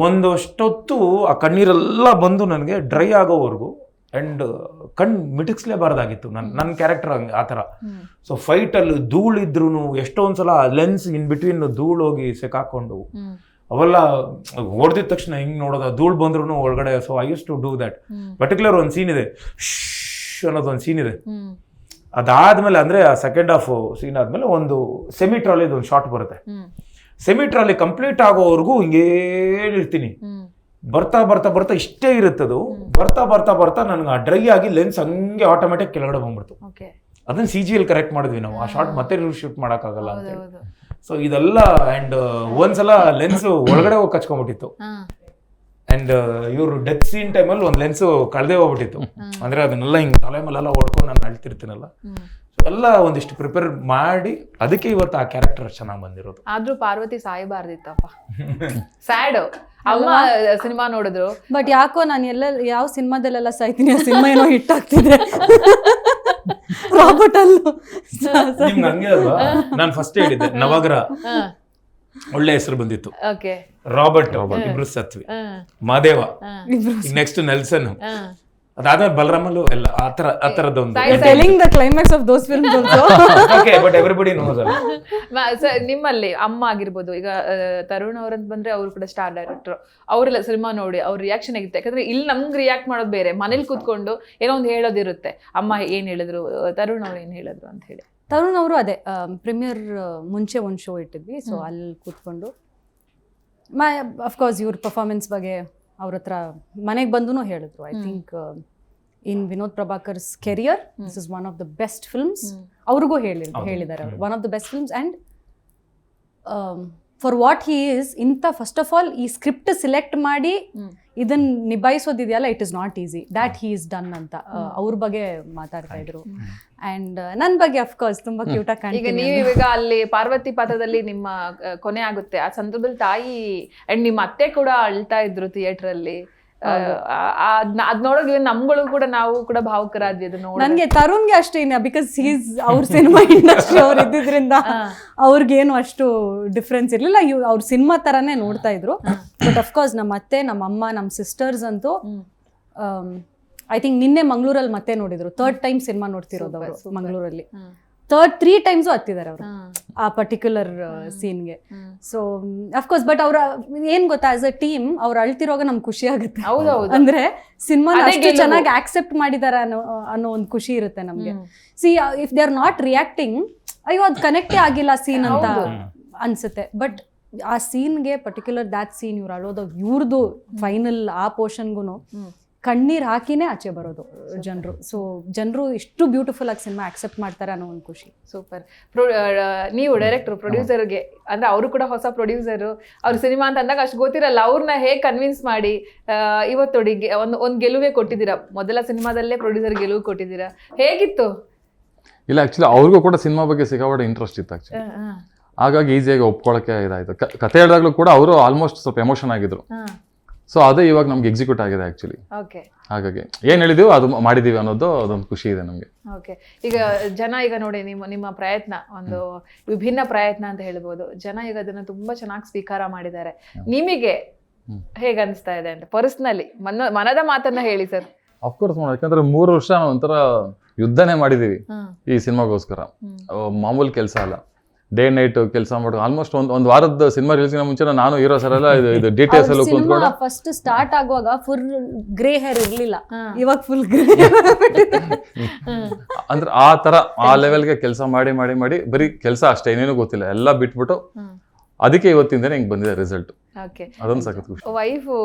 ಒಂದಷ್ಟೊತ್ತು ಆ ಕಣ್ಣೀರೆಲ್ಲ ಬಂದು ನನಗೆ ಡ್ರೈ ಆಗೋವರೆಗೂ ಅಂಡ್ ಕಣ್ ಮಿಟಕ್ಸ್ಲೇಬಾರ್ದಾಗಿತ್ತು ನನ್ನ ಕ್ಯಾರೆಕ್ಟರ್ ಹಂಗೆ ಆ ಥರ. ಸೊ ಫೈಟಲ್ಲಿ ಧೂಳಿದ್ರು ಎಷ್ಟೊಂದ್ಸಲ ಲೆನ್ಸ್ ಇನ್ ಬಿಟ್ವೀನ್ ಧೂಳು ಹೋಗಿ ಸೆಕಾಕೊಂಡು ಅವೆಲ್ಲ ಹೊಡೆದಿದ ತಕ್ಷಣ ಹಿಂಗೆ ನೋಡೋದು, ಧೂಳು ಬಂದ್ರು ಒಳಗಡೆ. So I use to do that. Particular ಒಂದು ಸೀನ್ ಇದೆ, ಅನ್ನೋದು ಒಂದು ಸೀನ್ ಇದೆ. ಅದಾದ್ಮೇಲೆ ಅಂದ್ರೆ ಆ ಸೆಕೆಂಡ್ ಹಾಫ್ ಸೀನ್ ಆದ್ಮೇಲೆ ಒಂದು ಸೆಮಿ ಟ್ರಾಲಿದು ಒಂದು ಶಾರ್ಟ್ ಬರುತ್ತೆ. ಸೆಮಿ ಟ್ರಾಲಿ ಕಂಪ್ಲೀಟ್ ಆಗೋವರೆಗೂ ಹಿಂಗೇ ಇರ್ತೀನಿ. ಬರ್ತಾ ಬರ್ತಾ ಬರ್ತಾ ಇಷ್ಟೇ ಇರುತ್ತದು. ಬರ್ತಾ ಬರ್ತಾ ಬರ್ತಾ ನನಗೆ ಆ ಡ್ರೈ ಆಗಿ ಲೆನ್ಸ್ ಹಂಗೆ ಆಟೋಮೆಟಿಕ್ ಕೆಳಗಡೆ ಬಂದ್ಬಿಡ್ತು. ಅದನ್ನ CG ಕರೆಕ್ಟ್ ಮಾಡಿದ್ವಿ ನಾವು. ಆ ಶಾರ್ಟ್ ಮತ್ತೆ ಶೂಟ್ ಮಾಡೋಕ್ಕಾಗಲ್ಲ ಅಂತ. ಸೊ ಇದೆಲ್ಲ ಅಂಡ್ ಒಂದ್ಸಲ ಲೆನ್ಸ್ ಒಳಗಡೆ ಹೋಗಿ ಕಚ್ಕೊಂಡ್ಬಿಟ್ಟಿತ್ತು. ಅಂಡ್ ಇವರು ಡೆತ್ ಸೀನ್ ಟೈಮಲ್ಲಿ ಒಂದು ಲೆನ್ಸ್ ಕಳೆದೇ ಹೋಗ್ಬಿಟ್ಟಿತ್ತು. ಅಂದ್ರೆ ಅದನ್ನೆಲ್ಲ ಹಿಂಗೆ ತಲೆ ಮೇಲೆಲ್ಲ ಹೊಡ್ಕೊಂಡು ನಾನು ಅಳ್ತಿರ್ತೀನಲ್ಲ. ಎಲ್ಲ ಒಂದಿಷ್ಟು ಪ್ರಿಪೇರ್ ಮಾಡಿ ಅದಕ್ಕೆ ಇವತ್ತು ಆ ಕ್ಯಾರೆಕ್ಟರ್ ಚೆನ್ನಾಗಿ ಬಂದಿರೋದು. ಆದ್ರೂ ಪಾರ್ವತಿ ಸಾಯಬಾರ್ದಿತ್ತಪ್ಪ. ಸ್ಯಾಡ್ ಅಮ್ಮ ಸಿನಿಮಾ ನೋಡಿದ್ರು. ಬಟ್ ಯಾಕೋ ನಾನು ಯಾವ ಸಿನಿಮಾದಲ್ಲೆಲ್ಲ ಸಾಯ್ತೀನಿ, ಆ ಸಿನಿಮಾ ಏನೋ ಹಿಟ್ ಆಗ್ತಿದೆ. ರಾಬರ್ಟ್ ಅಲ್ಲೂ ನಿಮ್ಗೆ ಹಂಗೆ ಅಲ್ವಾ? ನಾನು ಫಸ್ಟ್ ಹೇಳಿದ್ದೆ ನವಗ್ರಹ ಒಳ್ಳೆ ಹೆಸರು ಬಂದಿತ್ತು. ರಾಬರ್ಟ್ ಇಬ್ರು ಸತ್ವಿ, ಮಾದೇವ ನೆಕ್ಸ್ಟ್ ನೆಲ್ಸನ್, ಅದಾದ್ಮೇಲೆ ಬಲರಾಮಲ್ಲೂ ಎಲ್ಲ ಆ ತರದೊಂದು climax of those films also. Okay, but everybody knows. ನಿಮ್ಮಲ್ಲಿ ಅಮ್ಮ ಆಗಿರ್ಬೋದು, ಈಗ ತರುಣ್ ಅವ್ರಂತ ಬಂದ್ರೆ ಅವರು ಕೂಡ ಸ್ಟಾರ್ ಡೈರೆಕ್ಟರ್, ಅವರೆಲ್ಲ ಸಿನಿಮಾ ನೋಡಿ ಅವ್ರ ರಿಯಾಕ್ಷನ್ ಆಗಿರುತ್ತೆ. ಯಾಕಂದ್ರೆ ಇಲ್ಲಿ ನಮ್ಗೆ ರಿಯಾಕ್ಟ್ ಮಾಡೋದು ಬೇರೆ, ಮನೇಲಿ ಕೂತ್ಕೊಂಡು ಏನೋ ಒಂದು ಹೇಳೋದಿರುತ್ತೆ. ಅಮ್ಮ ಏನ್ ಹೇಳಿದ್ರು, ತರುಣ್ ಅವ್ರು ಏನ್ ಹೇಳಿದ್ರು ಅಂತ ಹೇಳಿ. ತರುಣ್ ಅವರು ಅದೇ ಪ್ರೀಮಿಯರ್ ಮುಂಚೆ ಒಂದು ಶೋ ಇಟ್ಟಿದ್ವಿ. ಸೊ ಅಲ್ಲಿ ಕೂತ್ಕೊಂಡು ಅಫ್ಕೋರ್ಸ್ ಇವ್ರ ಪರ್ಫಾರ್ಮೆನ್ಸ್ ಬಗ್ಗೆ ಅವ್ರ ಹತ್ರ ಮನೆಗೆ ಬಂದು ಹೇಳಿದ್ರು. I think in Vinod Prabhakar's career this is one of the best films. ಅವ್ರಿಗೂ ಹೇಳಿದ್ದಾರೆ ಅವರು, one of the best films. And for what he is, ಇಂಥ ಫಸ್ಟ್ ಆಫ್ ಆಲ್ ಈ ಸ್ಕ್ರಿಪ್ಟ್ ಸಿಲೆಕ್ಟ್ ಮಾಡಿ ಇದನ್ನ ನಿಭಾಯಿಸೋದಿದೆಯಲ್ಲ, it is not easy. That he is done ಅಂತ ಅವ್ರ ಬಗ್ಗೆ ಮಾತಾಡ್ತಾ ಇದ್ರು. ಅಂಡ್ ನನ್ನ ಬಗ್ಗೆ ಅಫ್ಕೋರ್ಸ್ ತುಂಬಾ ಕ್ಯೂಟ್ ಆಗಿ ಈಗ ನೀವೀಗ ಅಲ್ಲಿ ಪಾರ್ವತಿ ಪಾತ್ರದಲ್ಲಿ ನಿಮ್ಮ ಕೊನೆ ಆಗುತ್ತೆ. ಆ ಸಂದರ್ಭದಲ್ಲಿ ತಾಯಿ ಅಂಡ್ ನಿಮ್ಮ ಅತ್ತೆ ಕೂಡ ಅಳ್ತಾ ಇದ್ರು ಥಿಯೇಟರ್ ಅಲ್ಲಿ. ಅದ್ ನೋಡೋಕೆ ನಮ್ಗಳು ಕೂಡ, ನಾವು ಕೂಡ ಭಾವುಕರಾದ್ವಿ ಅದನ್ನ ನೋಡಿ. ನನ್ಗೆ ತರುಣ್ಗೆ ಅಷ್ಟೇ ಬಿಕಾಸ್ ಹೀಸ್ ಅವ್ರ ಸಿನಿಮಾ ಇಂಡಸ್ಟ್ರಿ ಅವ್ರು ಇದ್ದಿದ್ರಿಂದ ಅವ್ರಿಗೇನು ಅಷ್ಟು ಡಿಫ್ರೆನ್ಸ್ ಇರ್ಲಿಲ್ಲ. ಅವ್ರ ಸಿನಿಮಾ ತರಾನೇ ನೋಡ್ತಾ ಇದ್ರು. ಬಟ್ ಅಫ್ಕೋರ್ಸ್ ನಮ್ಮ ಅತ್ತೆ, ನಮ್ಮ ಅಮ್ಮ, ನಮ್ಮ ಸಿಸ್ಟರ್ಸ್ ಅಂತೂ ಐ ಥಿಂಕ್ ನಿನ್ನೆ ಮಂಗ್ಳೂರಲ್ಲಿ ಮತ್ತೆ ನೋಡಿದ್ರು. 3rd ಟೈಮ್ ಸಿನಿಮಾ ನೋಡ್ತಿರೋದು ಅವರು ಮಂಗ್ಳೂರಲ್ಲಿ. 3 ಟೈಮ್ಸು ಹತ್ತಿದ್ದಾರೆ ಅವರು ಆ ಪರ್ಟಿಕ್ಯುಲರ್ ಸೀನ್ಗೆ. ಸೊ ಅಫ್ಕೋರ್ಸ್ ಬಟ್ ಅವ್ರ ಏನ್ ಗೊತ್ತಾ, ಆಸ್ ಅ ಟೀಮ್ ಅವ್ರು ಅಳ್ತಿರೋವಾಗ ನಮ್ಗೆ ಖುಷಿ ಆಗುತ್ತೆ. ಅಂದ್ರೆ ಸಿನಿಮಾ ಅಷ್ಟು ಚೆನ್ನಾಗಿ ಆಕ್ಸೆಪ್ಟ್ ಮಾಡಿದಾರ ಅನ್ನೋ ಒಂದು ಖುಷಿ ಇರುತ್ತೆ ನಮ್ಗೆ. C if they are not reacting, ಅಯ್ಯೋ ಅದು ಕನೆಕ್ಟೇ ಆಗಿಲ್ಲ ಸೀನ್ ಅಂತ ಅನ್ಸುತ್ತೆ. ಬಟ್ ಆ ಸೀನ್ಗೆ ಪರ್ಟಿಕ್ಯುಲರ್ ದ್ಯಾಟ್ ಸೀನ್ ಇವ್ರು ಅಳೋದು, ಇವ್ರದ್ದು ಫೈನಲ್ ಆ ಪೋರ್ಷನ್ಗೂ ಕಣ್ಣೀರ್ ಹಾಕಿನೇ ಆಚೆ ಬರೋದು ಜನರು. ಸೊ ಜನರು ಇಷ್ಟು ಬ್ಯೂಟಿಫುಲ್ ಆಗಿ ಸಿನಿಮಾ ಆಕ್ಸೆಪ್ಟ್ ಮಾಡ್ತಾರೆ ಅನ್ನೋ ಒಂದು ಖುಷಿ. ಸೂಪರ್. ನೀವು ಡೈರೆಕ್ಟರ್, ಪ್ರೊಡ್ಯೂಸರ್ಗೆ ಅಂದ್ರೆ ಅವರು ಕೂಡ ಹೊಸ ಪ್ರೊಡ್ಯೂಸರು, ಅವ್ರ ಸಿನಿಮಾ ಅಂತ ಅಂದಾಗ ಅಷ್ಟು ಗೊತ್ತಿರಲ್ಲ. ಅವ್ರನ್ನ ಹೇಗೆ ಕನ್ವಿನ್ಸ್ ಮಾಡಿ ಇವತ್ತೊಡಿಗೆ ಒಂದು ಗೆಲುವೇ ಕೊಟ್ಟಿದ್ದೀರಾ. ಮೊದಲ ಸಿನಿಮಾದಲ್ಲೇ ಪ್ರೊಡ್ಯೂಸರ್ ಗೆಲುವು ಕೊಟ್ಟಿದ್ದೀರಾ, ಹೇಗಿತ್ತು? ಇಲ್ಲ, ಆಕ್ಚುಲಿ ಅವ್ರಿಗೂ ಕೂಡ ಸಿನಿಮಾ ಬಗ್ಗೆ ಸಿಕ್ಕಾಪಟ್ಟೆ ಇಂಟ್ರೆಸ್ಟ್ ಇತ್ತು ಆಕ್ಚುಲಿ. ಹಾಗಾಗಿ ಈಸಿಯಾಗಿ ಒಪ್ಕೊಳ್ಳೋಕೆ ಇದಾಯ್ತು. ಕತೆ ಹೇಳಿದಾಗ್ಲೂ ಕೂಡ ಅವರು ಆಲ್ಮೋಸ್ಟ್ ಸ್ವಲ್ಪ ಎಮೋಷನ್ ಆಗಿದ್ರು. ಸೊ ಅದೇ ಇವಾಗ ನಮ್ಗೆ ಎಕ್ಸಿಕ್ಯೂಟ್ ಆಗಿದೆ ಆಕ್ಚುಲಿ. ಹಾಗಾಗಿ ಏನ್ ಹೇಳಿದೀವಿ ಅದು ಮಾಡಿದೀವಿ ಅನ್ನೋದು ಅದೊಂದು ಖುಷಿ ಇದೆ ನಮ್ಗೆ. ಓಕೆ. ಈಗ ಜನ ಈಗ ನೋಡಿ ನಿಮ್ಮ ಪ್ರಯತ್ನ ಒಂದು ವಿಭಿನ್ನ ಪ್ರಯತ್ನ ಅಂತ ಹೇಳ್ಬೋದು. ಜನ ಈಗ ಅದನ್ನ ತುಂಬಾ ಚೆನ್ನಾಗಿ ಸ್ವೀಕಾರ ಮಾಡಿದ್ದಾರೆ. ನಿಮಗೆ ಹೇಗೆ ಅನಿಸ್ತಾ ಇದೆ ಅಂತ ಪರ್ಸನಲಿ ಮನದ ಮಾತನ್ನ ಹೇಳಿ ಸರ್. ಅಫ್ಕೋರ್ಸ್ ಯಾಕಂದ್ರೆ 3 ವರ್ಷ ಒಂಥರ ಯುದ್ಧನೇ ಮಾಡಿದೀವಿ ಈ ಸಿನಿಮಾಗೋಸ್ಕರ. ಮಾಮೂಲಿ ಕೆಲಸ ಅಲ್ಲ, ಡೇ ನೈಟ್ ಕೆಲಸ ಮಾಡೋದು. ಆಲ್ಮೋಸ್ಟ್ ಒಂದು ವಾರದ ಸಿನಿಮಾ ರಿಲೀಸ್ಗಿನ ಮುಂಚೆ ನಾನು ಹೀರೋ ಸರ್ ಎಲ್ಲ ಇದು ಡೀಟೇಲ್ಸ್ ಎಲ್ಲ ಕೂತ್ಕೊಂಡು ಫಸ್ಟ್ ಸ್ಟಾರ್ಟ್ ಆಗುವಾಗ ಫುಲ್ ಗ್ರೇ ಹೇರ್ ಇರ್ಲಿಲ್ಲ, ಇವಾಗ ಫುಲ್ ಗ್ರೇ. ಅಂದ್ರೆ ಆ ತರ ಆ ಲೆವೆಲ್ಗೆ ಕೆಲಸ ಮಾಡಿ ಮಾಡಿ ಮಾಡಿ ಬರೀ ಕೆಲಸ ಅಷ್ಟೇ, ಏನೇನು ಗೊತ್ತಿಲ್ಲ, ಎಲ್ಲ ಬಿಟ್ಬಿಟ್ಟು ಅದಕ್ಕೆ ಇವತ್ತಿಂದನೇ ಹಿಂಗೆ ಬಂದಿದೆ ರಿಸಲ್ಟ್. ಅದೊಂದು ಸಖತ್ ಖುಷಿ. ವೈಫು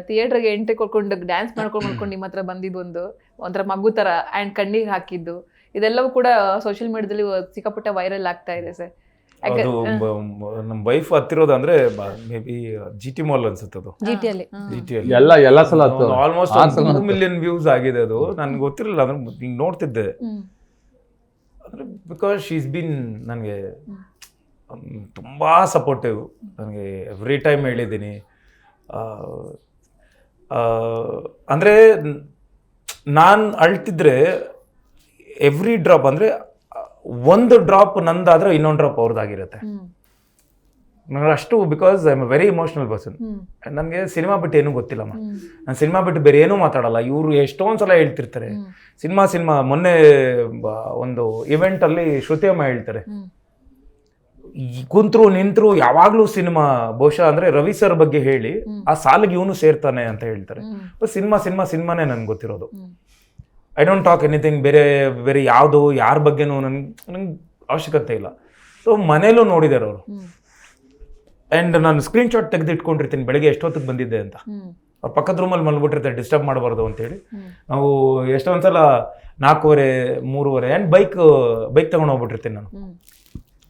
ಥಿಯೇಟರ್ಗೆ ಎಂಟ್ರಿ ಕೊಡ್ಕೊಂಡು ಡ್ಯಾನ್ಸ್ ಮಾಡ್ಕೊಂಡು ನಿಮ್ಮ ಹತ್ರ ಬಂದಿದ್ದು ಒಂಥರ ಮಗು ತರ ಅಂಡ್ ಕಣ್ಣೀರ್ ಹಾಕಿದ್ದು, ಇದೆಲ್ಲವೂ ಕೂಡ ಸೋಷಿಯಲ್ ಮೀಡಿಯಾದಲ್ಲಿ ಸಿಕ್ಕಾಪಟ್ಟೆ ವೈರಲ್ ಆಗ್ತಾ ಇದೆ ಸರ್. ಅದು ನಮ್ಮ ವೈಫ್ ಹತ್ತಿರೋದು ಅಂದ್ರೆ ಮೇ ಬಿ GT ಮಾಲ್ ಅನ್ಸುತ್ತೆ ಅದು. GT ಎಲ್ಲ ಸಲ ಆಲ್ಮೋಸ್ಟ್ 2 ಮಿಲಿಯನ್ ವ್ಯೂಸ್ ಆಗಿದೆ ಅದು. ನನ್ಗೆ ಗೊತ್ತಿರಲಿಲ್ಲ ಅಂದ್ರೆ ಹಿಂಗ್ ನೋಡ್ತಿದ್ದೆ ಅಂದ್ರೆ ಬಿಕಾಸ್ ಶೀಸ್ ಬೀನ್ ನನಗೆ ತುಂಬಾ ಸಪೋರ್ಟಿವ್. ನನಗೆ ಎವ್ರಿ ಟೈಮ್ ಹೇಳಿದ್ದೀನಿ. ಅಂದ್ರೆ ನಾನು ಅಳ್ತಿದ್ರೆ ಎವ್ರಿ ಡ್ರಾಪ್ ಅಂದ್ರೆ ಒಂದು ಡ್ರಾಪ್ ನಂದಾದ್ರೆ ಇನ್ನೊಂದು ಡ್ರಾಪ್ ಅವ್ರದ್ದಾಗಿರುತ್ತೆ. ನನಗೆ ಅಷ್ಟು because I am a very emotional person. ನನಗೆ ಸಿನಿಮಾ ಬಿಟ್ಟು ಏನೂ ಗೊತ್ತಿಲ್ಲಮ್ಮ. ನಾನು ಸಿನಿಮಾ ಬಿಟ್ಟು ಬೇರೆ ಏನೂ ಮಾತಾಡಲ್ಲ. ಇವರು ಎಷ್ಟೊಂದು ಸಲ ಹೇಳ್ತಿರ್ತಾರೆ ಸಿನಿಮಾ. ಮೊನ್ನೆ ಒಂದು ಇವೆಂಟ್ ಅಲ್ಲಿ ಶ್ರುತಿ ಅಮ್ಮ ಹೇಳ್ತಾರೆ, ಕುಂತ್ರು ನಿಂತ್ರು ಯಾವಾಗ್ಲೂ ಸಿನಿಮಾ. ಬಹುಶಃ ಅಂದ್ರೆ ರವಿ ಸರ್ ಬಗ್ಗೆ ಹೇಳಿ ಆ ಸಾಲಿಗೆ ಇವನು ಸೇರ್ತಾನೆ ಅಂತ ಹೇಳ್ತಾರೆ. ಸಿನಿಮಾನೇ ನನ್ಗೆ ಗೊತ್ತಿರೋದು. ಐ ಡೋಂಟ್ ಟಾಕ್ ಎನಿಥಿಂಗ್ ಬೇರೆ ಯಾವುದು ಯಾರ ಬಗ್ಗೆನೂ ನಂಗೆ ಅವಶ್ಯಕತೆ ಇಲ್ಲ. ಸೊ ಮನೇಲೂ ನೋಡಿದಾರೆ ಅವರು. ಆ್ಯಂಡ್ ನಾನು ಸ್ಕ್ರೀನ್ ಶಾಟ್ ತೆಗೆದಿಟ್ಕೊಂಡಿರ್ತೀನಿ ಬೆಳಗ್ಗೆ ಎಷ್ಟೊತ್ತಿಗೆ ಬಂದಿದ್ದೆ ಅಂತ. ಅವ್ರ ಪಕ್ಕದ ರೂಮಲ್ಲಿ ಮಲ್ಬಿಟ್ಟಿರ್ತಾರೆ ಡಿಸ್ಟರ್ಬ್ ಮಾಡಬಾರ್ದು ಅಂತೇಳಿ. ನಾವು ಎಷ್ಟೊಂದ್ಸಲ 4:15, 3:30 ಆ್ಯಂಡ್ ಬೈಕ್ ತಗೊಂಡು ಹೋಗ್ಬಿಟ್ಟಿರ್ತೀನಿ ನಾನು.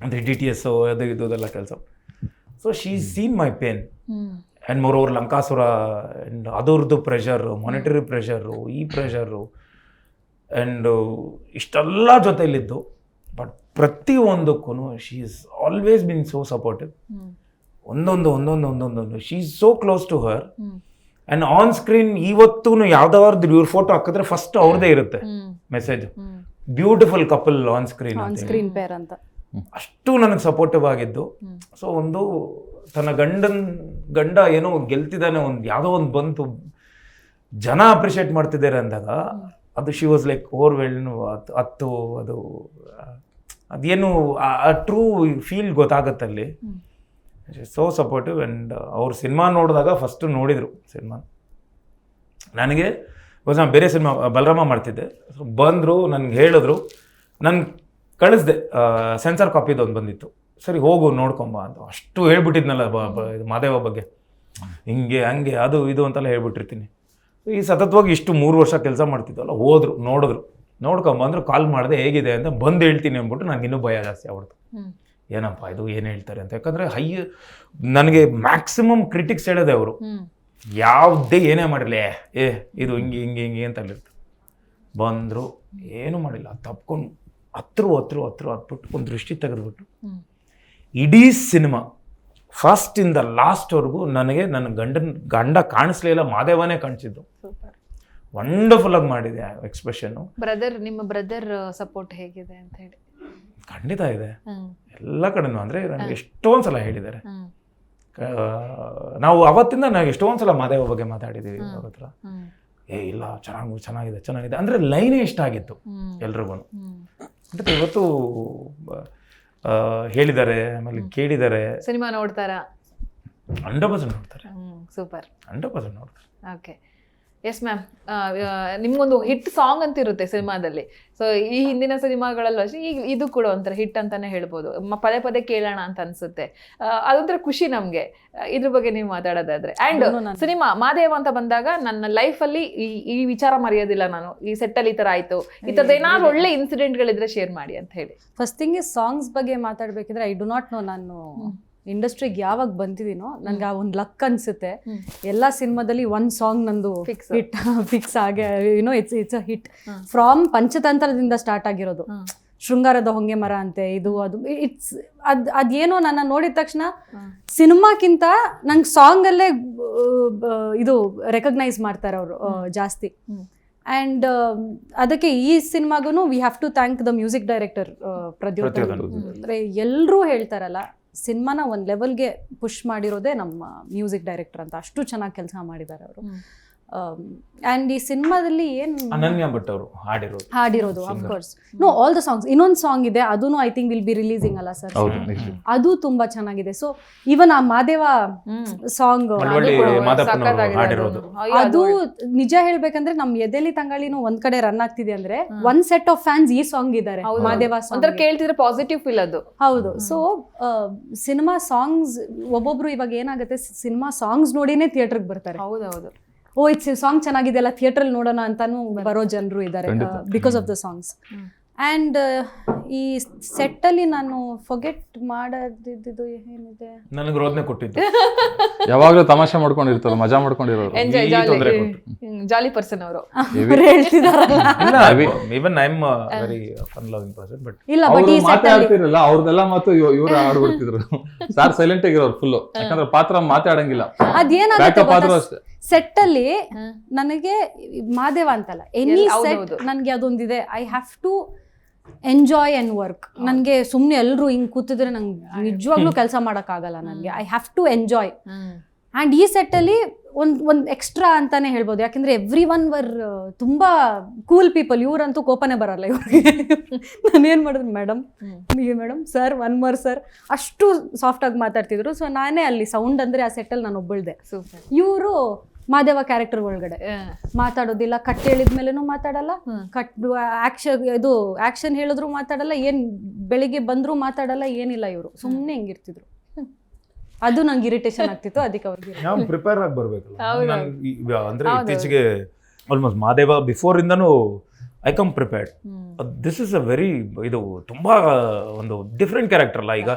ಅಂದರೆ DTS ಅದು ಇದೆಲ್ಲ ಕೆಲಸ. So she seen my pain. And moreover Lankasura and ಅದರದ್ದು ಪ್ರೆಷರು, ಮಾನಿಟರಿ ಪ್ರೆಷರು, ಈ ಪ್ರೆಷರು ಆ್ಯಂಡ್ ಇಷ್ಟೆಲ್ಲ ಜೊತೆಯಲ್ಲಿದ್ದು. ಬಟ್ ಪ್ರತಿಯೊಂದಕ್ಕೂ she is always been so supportive. ಒಂದೊಂದು she is so close to her. And on screen ಇವತ್ತೂ ಯಾವ್ದಾದ್ರು ಇವ್ರ ಫೋಟೋ ಹಾಕಿದ್ರೆ ಫಸ್ಟ್ ಅವ್ರದ್ದೇ ಇರುತ್ತೆ message, beautiful couple on screen pair ಅಂತ. ಅಷ್ಟು ನನಗೆ ಸಪೋರ್ಟಿವ್ ಆಗಿದ್ದು. ಸೊ ಒಂದು ತನ್ನ ಗಂಡ ಏನೋ ಗೆಲ್ತಿದ್ದಾನೆ, ಯಾವುದೋ ಒಂದು ಬಂತು, ಜನ ಅಪ್ರಿಷಿಯೇಟ್ ಮಾಡ್ತಿದ್ದಾರೆ ಅಂದಾಗ ಅದು ಶಿ ವಾಸ್ ಲೈಕ್ ಓವರ್ವೆಲ್ಡ್. ಅದು ಅದೇನು ಆ ಟ್ರೂ ಫೀಲ್ ಗೊತ್ತಾಗತ್ತಲ್ಲಿ. So supportive. ಆ್ಯಂಡ್ ಅವ್ರ ಸಿನಿಮಾ ನೋಡಿದಾಗ ಫಸ್ಟು ನೋಡಿದರು ಸಿನಿಮಾ. ನನಗೆ ನಾನು ಬೇರೆ ಸಿನಿಮಾ ಬಲರಾಮ ಮಾಡ್ತಿದ್ದೆ. ಬಂದರು, ನನಗೆ ಹೇಳಿದ್ರು, ನಾನು ಕಳಿಸ್ದೆ. ಸೆನ್ಸಾರ್ ಕಾಪಿದು ಒಂದು ಬಂದಿತ್ತು. ಸರಿ ಹೋಗು ನೋಡ್ಕೊಂಬ ಅಂತ ಅಷ್ಟು ಹೇಳ್ಬಿಟ್ಟಿದ್ನಲ್ಲ ಮಾದೇವ ಬಗ್ಗೆ, ಹಿಂಗೆ ಹಂಗೆ ಅದು ಇದು ಅಂತೆಲ್ಲ ಹೇಳ್ಬಿಟ್ಟಿರ್ತೀನಿ. ಈ ಸತತವಾಗಿ ಇಷ್ಟು 3 ವರ್ಷ ಕೆಲಸ ಮಾಡ್ತಿದ್ದಲ್ಲ, ಹೋದ್ರು ನೋಡ್ಕೊಂಬಂದ್ರು, ಕಾಲ್ ಮಾಡಿದೆ ಹೇಗಿದೆ ಅಂತ ಬಂದು ಹೇಳ್ತೀನಿ ಅಂದ್ಬಿಟ್ಟು ನನಗೆ ಇನ್ನೂ ಭಯ ಜಾಸ್ತಿ ಆಗ್ಬಿಡ್ತು. ಏನಪ್ಪ ಇದು ಏನು ಹೇಳ್ತಾರೆ ಅಂತ. ಯಾಕಂದರೆ ನನಗೆ ಮ್ಯಾಕ್ಸಿಮಮ್ ಕ್ರಿಟಿಕ್ಸ್ ಹೇಳೋದೆ ಅವರು. ಯಾವುದೇ ಏನೇ ಮಾಡಿರಲಿ ಇದು ಹಿಂಗೆ ಅಂತ ಅಲ್ಲಿರ್ತಾರೆ. ಬಂದರು, ಏನೂ ಮಾಡಿಲ್ಲ, ತಪ್ಕೊಂಡು ಹತ್ಬಿಟ್ಟು ಒಂದು ದೃಷ್ಟಿ ತೆಗೆದ್ಬಿಟ್ಟು ಇಡೀ ಸಿನಿಮಾ ಫಸ್ಟಿಂದ ಲಾಸ್ಟ್ವರೆಗೂ ನನಗೆ ನನ್ನ ಗಂಡ ಕಾಣಿಸ್ಲೇ ಇಲ್ಲ, ಮಾದೇವನೇ ಕಾಣಿಸಿದ್ದು. ವಂಡರ್ಫುಲ್ ಆಗಿ ಮಾಡಿದೆ ಎಕ್ಸ್ಪ್ರೆಷನ್. ನಿಮ್ಮ ಬ್ರದರ್ ಸಪೋರ್ಟ್ ಹೇಗಿದೆ ಅಂತ ಹೇಳಿ? ಖಂಡಿತ ಇದೆ ಎಲ್ಲ ಕಡೆನೂ. ಅಂದರೆ ನನಗೆ ಎಷ್ಟೊಂದು ಸಲ ಹೇಳಿದ್ದಾರೆ. ನಾವು ಅವತ್ತಿಂದ ನಾವು ಎಷ್ಟೊಂದು ಸಲ ಮಾದೇವ ಬಗ್ಗೆ ಮಾತಾಡಿದ್ದೀವಿ ಅವ್ರ ಹತ್ರ. ಇಲ್ಲ ಚೆನ್ನಾಗಿದೆ ಅಂದರೆ ಲೈನೇ ಇಷ್ಟ ಆಗಿತ್ತು ಎಲ್ರಿಗೂ. ಅಂದರೆ ಇವತ್ತು ಹೇಳಿದ್ದಾರೆ, ಆಮೇಲೆ ಕೇಳಿದ್ದಾರೆ. ಸಿನಿಮಾ ನೋಡ್ತಾರಾ? 100% ನೋಡ್ತಾರೆ. ಸೂಪರ್. 100% ನೋಡ್ತಾರೆ. Okay, yes ma'am. ನಿಮ್ಗೊಂದು ಹಿಟ್ ಸಾಂಗ್ ಅಂತ ಇರುತ್ತೆ ಸಿನಿಮಾದಲ್ಲಿ. ಸೊ ಈ ಹಿಂದಿನ ಸಿನಿಮಾಗಳಲ್ಲೂ ಅಷ್ಟೇ, ಈಗ ಇದು ಕೂಡ ಒಂಥರ ಹಿಟ್ ಅಂತಾನೆ ಹೇಳ್ಬೋದು. ಪದೇ ಕೇಳೋಣ ಅಂತ ಅನ್ಸುತ್ತೆ. ಅದೊಂಥರ ಖುಷಿ ನಮ್ಗೆ. ಇದ್ರ ಬಗ್ಗೆ ನೀವು ಮಾತಾಡೋದಾದ್ರೆ. ಅಂಡ್ ಸಿನಿಮಾ ಮಾದೇವ ಅಂತ ಬಂದಾಗ ನನ್ನ ಲೈಫಲ್ಲಿ ಈ ವಿಚಾರ ಮರೆಯೋದಿಲ್ಲ ನಾನು. ಈ ಸೆಟ್ಟಲ್ಲಿ ಈ ತರ ಆಯ್ತು, ಈ ತರದ ಏನಾದ್ರು ಒಳ್ಳೆ ಇನ್ಸಿಡೆಂಟ್ಗಳಿದ್ರೆ ಶೇರ್ ಮಾಡಿ ಅಂತ ಹೇಳಿ. ಫಸ್ಟ್ ಥಿಂಗ್ ಸಾಂಗ್ಸ್ ಬಗ್ಗೆ ಮಾತಾಡ್ಬೇಕಿದ್ರೆ ಐ ಡು ನಾಟ್ ನೋ. ನಾನು ಇಂಡಸ್ಟ್ರಿಗೆ ಯಾವಾಗ ಬಂದಿದ್ದೀನೋ ನನ್ಗೆ ಆ ಒಂದು ಲಕ್ ಅನ್ಸುತ್ತೆ. ಎಲ್ಲಾ ಸಿನಿಮಾದಲ್ಲಿ ಒಂದ್ ಸಾಂಗ್ ನಂದು ಫಿಕ್ಸ್ ಆಗಿ ಇಟ್ಸ್ ಅ ಹಿಟ್. ಫ್ರಾಮ್ ಪಂಚತಂತ್ರದಿಂದ ಸ್ಟಾರ್ಟ್ ಆಗಿರೋದು. ಶೃಂಗಾರದ ಹೊಂಗೆ ಮರ ಅಂತೆ, ಇದು ಅದು ಅದೇನೋ ನನ್ನ ನೋಡಿದ ತಕ್ಷಣ ಸಿನಿಮಾಕ್ಕಿಂತ ನಂಗೆ ಸಾಂಗ್ ಅಲ್ಲೇ ಇದು ರೆಕಗ್ನೈಸ್ ಮಾಡ್ತಾರೆ ಅವರು ಜಾಸ್ತಿ. ಆ್ಯಂಡ್ ಅದಕ್ಕೆ ಈ ಸಿನಿಮಾಗೂ we have to thank the music director Pradyoth. ಅಂದರೆ ಎಲ್ಲರೂ ಹೇಳ್ತಾರಲ್ಲ, ಸಿನಿಮಾನ ಒಂದು ಲೆವೆಲ್ಗೆ ಪುಷ್ ಮಾಡಿರೋದೇ ನಮ್ಮ ಮ್ಯೂಸಿಕ್ ಡೈರೆಕ್ಟರ್ ಅಂತ. ಅಷ್ಟು ಚೆನ್ನಾಗಿ ಕೆಲಸ ಮಾಡಿದ್ದಾರೆ ಅವರು. ಆ್ಯಂಡ್ ಈ ಸಿನಿಮಾದಲ್ಲಿ ಏನು ಅನನ್ಯ ಭಟ್ ಅವರು ಹಾಡಿರೋದು of course no all the songs. ಇನ್ನೊಂದು ಸಾಂಗ್ ಇದೆ, ಅದೂ I think will be releasing ಅಲ್ಲ ಸರ್, ಅದು ತುಂಬಾ ಚೆನ್ನಾಗಿದೆ. ಸೊ ಈವನ್ ಆ ಮಾದೇವ ಸಾಂಗ್ ಅದು ನಿಜ ಹೇಳ್ಬೇಕಂದ್ರೆ ನಮ್ ಎದೆಲಿ ತಂಗಾಳಿನೂ ಒಂದ್ ಕಡೆ ರನ್ ಆಗ್ತಿದೆ ಅಂದ್ರೆ ಒಂದ್ ಸೆಟ್ ಆಫ್ ಫ್ಯಾನ್ಸ್ ಈ ಸಾಂಗ್ ಇದ್ದಾರೆ. ಮಾದೇವ ಸಾಂಗ್ ಕೇಳ್ತಿದ್ರೆ ಪಾಸಿಟಿವ್ ಫೀಲ್ ಅದು. ಹೌದು. ಸೊ ಸಿನಿಮಾ ಸಾಂಗ್ಸ್ ಒಬ್ಬೊಬ್ರು ಇವಾಗ ಏನಾಗುತ್ತೆ, ಸಿನಿಮಾ ಸಾಂಗ್ಸ್ ನೋಡಿನೇ ಥಿಯೇಟರ್ಗೆ ಬರ್ತಾರೆ. ಹೌದೌದು. ಓ ಇಟ್ಸ್ ಸಾಂಗ್ ಚೆನ್ನಾಗಿದೆ ಅಲ್ಲ ಥಿಯೇಟರ್ ನೋಡೋಣ ಅಂತಾನು ಬರೋ ಜನರು ಇದ್ದಾರೆ because of the songs. And ಈ ಸೆಟ್ ಅಲ್ಲಿ ನಾನು ಫೊಗೆಟ್ ಮಾಡೋದಿದ್ದು ಏನಿದೆ, ನನಗೆ ರೋದನೆ ಕೊಟ್ಟಿದ್ದು ಯಾವಾಗ್ಲೂ ತಮಾಷೆ ಮಾಡ್ಕೊಂಡಿರ್ತಾರೆ, ಮಜಾ ಮಾಡ್ಕೊಂಡಿರೋರು. ಎಂಜಾಯ್ ಈ ತೊಂದ್ರೆ ಜಾಲಿ ಪರ್ಸನ್ ಅವರು. ಅವ್ರು ಹೇಳ್ತಿದಾರಲ್ಲ. Even I am very fun loving person, but ಇಲ್ಲ ಬಟ್ ಈ ಸೆಟ್ ಅಲ್ಲಿ ಮಾತಾಡ್ತಿರಲ್ಲ ಅವ್ರದೆಲ್ಲ ಮಾತು ಇವ್ರು ಆಡ್ಬಿಡ್ತಿದ್ರು. ಸಾರ್ ಸೈಲೆಂಟ್ ಆಗಿರೋರು ಫುಲ್, ಯಾಕಂದ್ರೆ ಪಾತ್ರ ಮಾತಾಡಂಗಿಲ್ಲ. ಅದೇನಾಗುತ್ತೆ ಪಾತ್ರ ಅಷ್ಟೇ. ಸೆಟ್ ಅಲ್ಲಿ ನನಗೆ ಮಾದೇವ ಅಂತಲ್ಲ, ಎನಿ ಹೌದು, ಸೆಟ್ ಹೌದು. ನನ್ಗೆ ಅದೊಂದಿದೆ, I have to enjoy and work. ನನ್ಗೆ ಸುಮ್ನೆ ಎಲ್ರು ಹಿಂಗ್ ಕೂತಿದ್ರೆ ನಂಗೆ ನಿಜವಾಗ್ಲೂ ಕೆಲಸ ಮಾಡಕ್ ಆಗಲ್ಲ. ನನ್ಗೆ I have to enjoy. And ಈ ಸೆಟ್ ಅಲ್ಲಿ ಒಂದ್ ಎಕ್ಸ್ಟ್ರಾ ಅಂತಾನೆ ಹೇಳ್ಬೋದು, ಯಾಕಂದ್ರೆ ಎವ್ರಿ ಒನ್ ವರ್ ತುಂಬಾ ಕೂಲ್ ಪೀಪಲ್. ಇವ್ರಂತೂ ಕೋಪನೇ ಬರಲ್ಲ ಇವ್ರಿಗೆ. ನಾನೇನ್ ಮಾಡಿದ್ರು, ಮೇಡಮ್ ಸರ್ 1 more ಸರ್, ಅಷ್ಟು ಸಾಫ್ಟ್ ಆಗಿ ಮಾತಾಡ್ತಿದ್ರು. ಸೊ ನಾನೇ ಅಲ್ಲಿ ಸೌಂಡ್ ಅಂದ್ರೆ ಆ ಸೆಟ್ ಅಲ್ಲಿ ನಾನು ಒಬ್ಬಳ್ದೆ. ಇವರು ಮಾದೇವ ಕ್ಯಾರೆಕ್ಟರ್ ಒಳಗಡೆ ಮಾತಾಡೋದಿಲ್ಲ, ಕಟ್ ಹೇಳಿದ್ಮೇಲೆನೂ ಮಾತಾಡಲ್ಲ, ಆಕ್ಷನ್ ಹೇಳಿದ್ರು ಮಾತಾಡಲ್ಲ, ಏನ್ ಬೆಳಿಗ್ಗೆ ಬಂದ್ರು ಮಾತಾಡಲ್ಲ, ಏನಿಲ್ಲ. ಇವರು ಸುಮ್ನೆ ಹಿಂಗಿರ್ತಿದ್ರು. ಅದು ನಂಗೆ ಇರಿಟೇಷನ್ ಆಗ್ತಿತ್ತು. ಅದಕ್ಕೆ ಅವ್ರಿಗೆ ನಾವು ಪ್ರಿಪೇರ್ ಆಗಿ ಬರ್ಬೇಕಲ್ಲ. ಅಂದ್ರೆ ಇತ್ತೀಚೆಗೆ ಆಲ್ಮೋಸ್ಟ್ ಮಾದೇವ ಬಿಫೋರ್ ಇಂದನೂ I come prepared. This is a very ಇದು ತುಂಬಾ ಒಂದು ಡಿಫ್ರೆಂಟ್ ಕ್ಯಾರೆಕ್ಟರ್ ಅಲ್ಲ. ಈಗ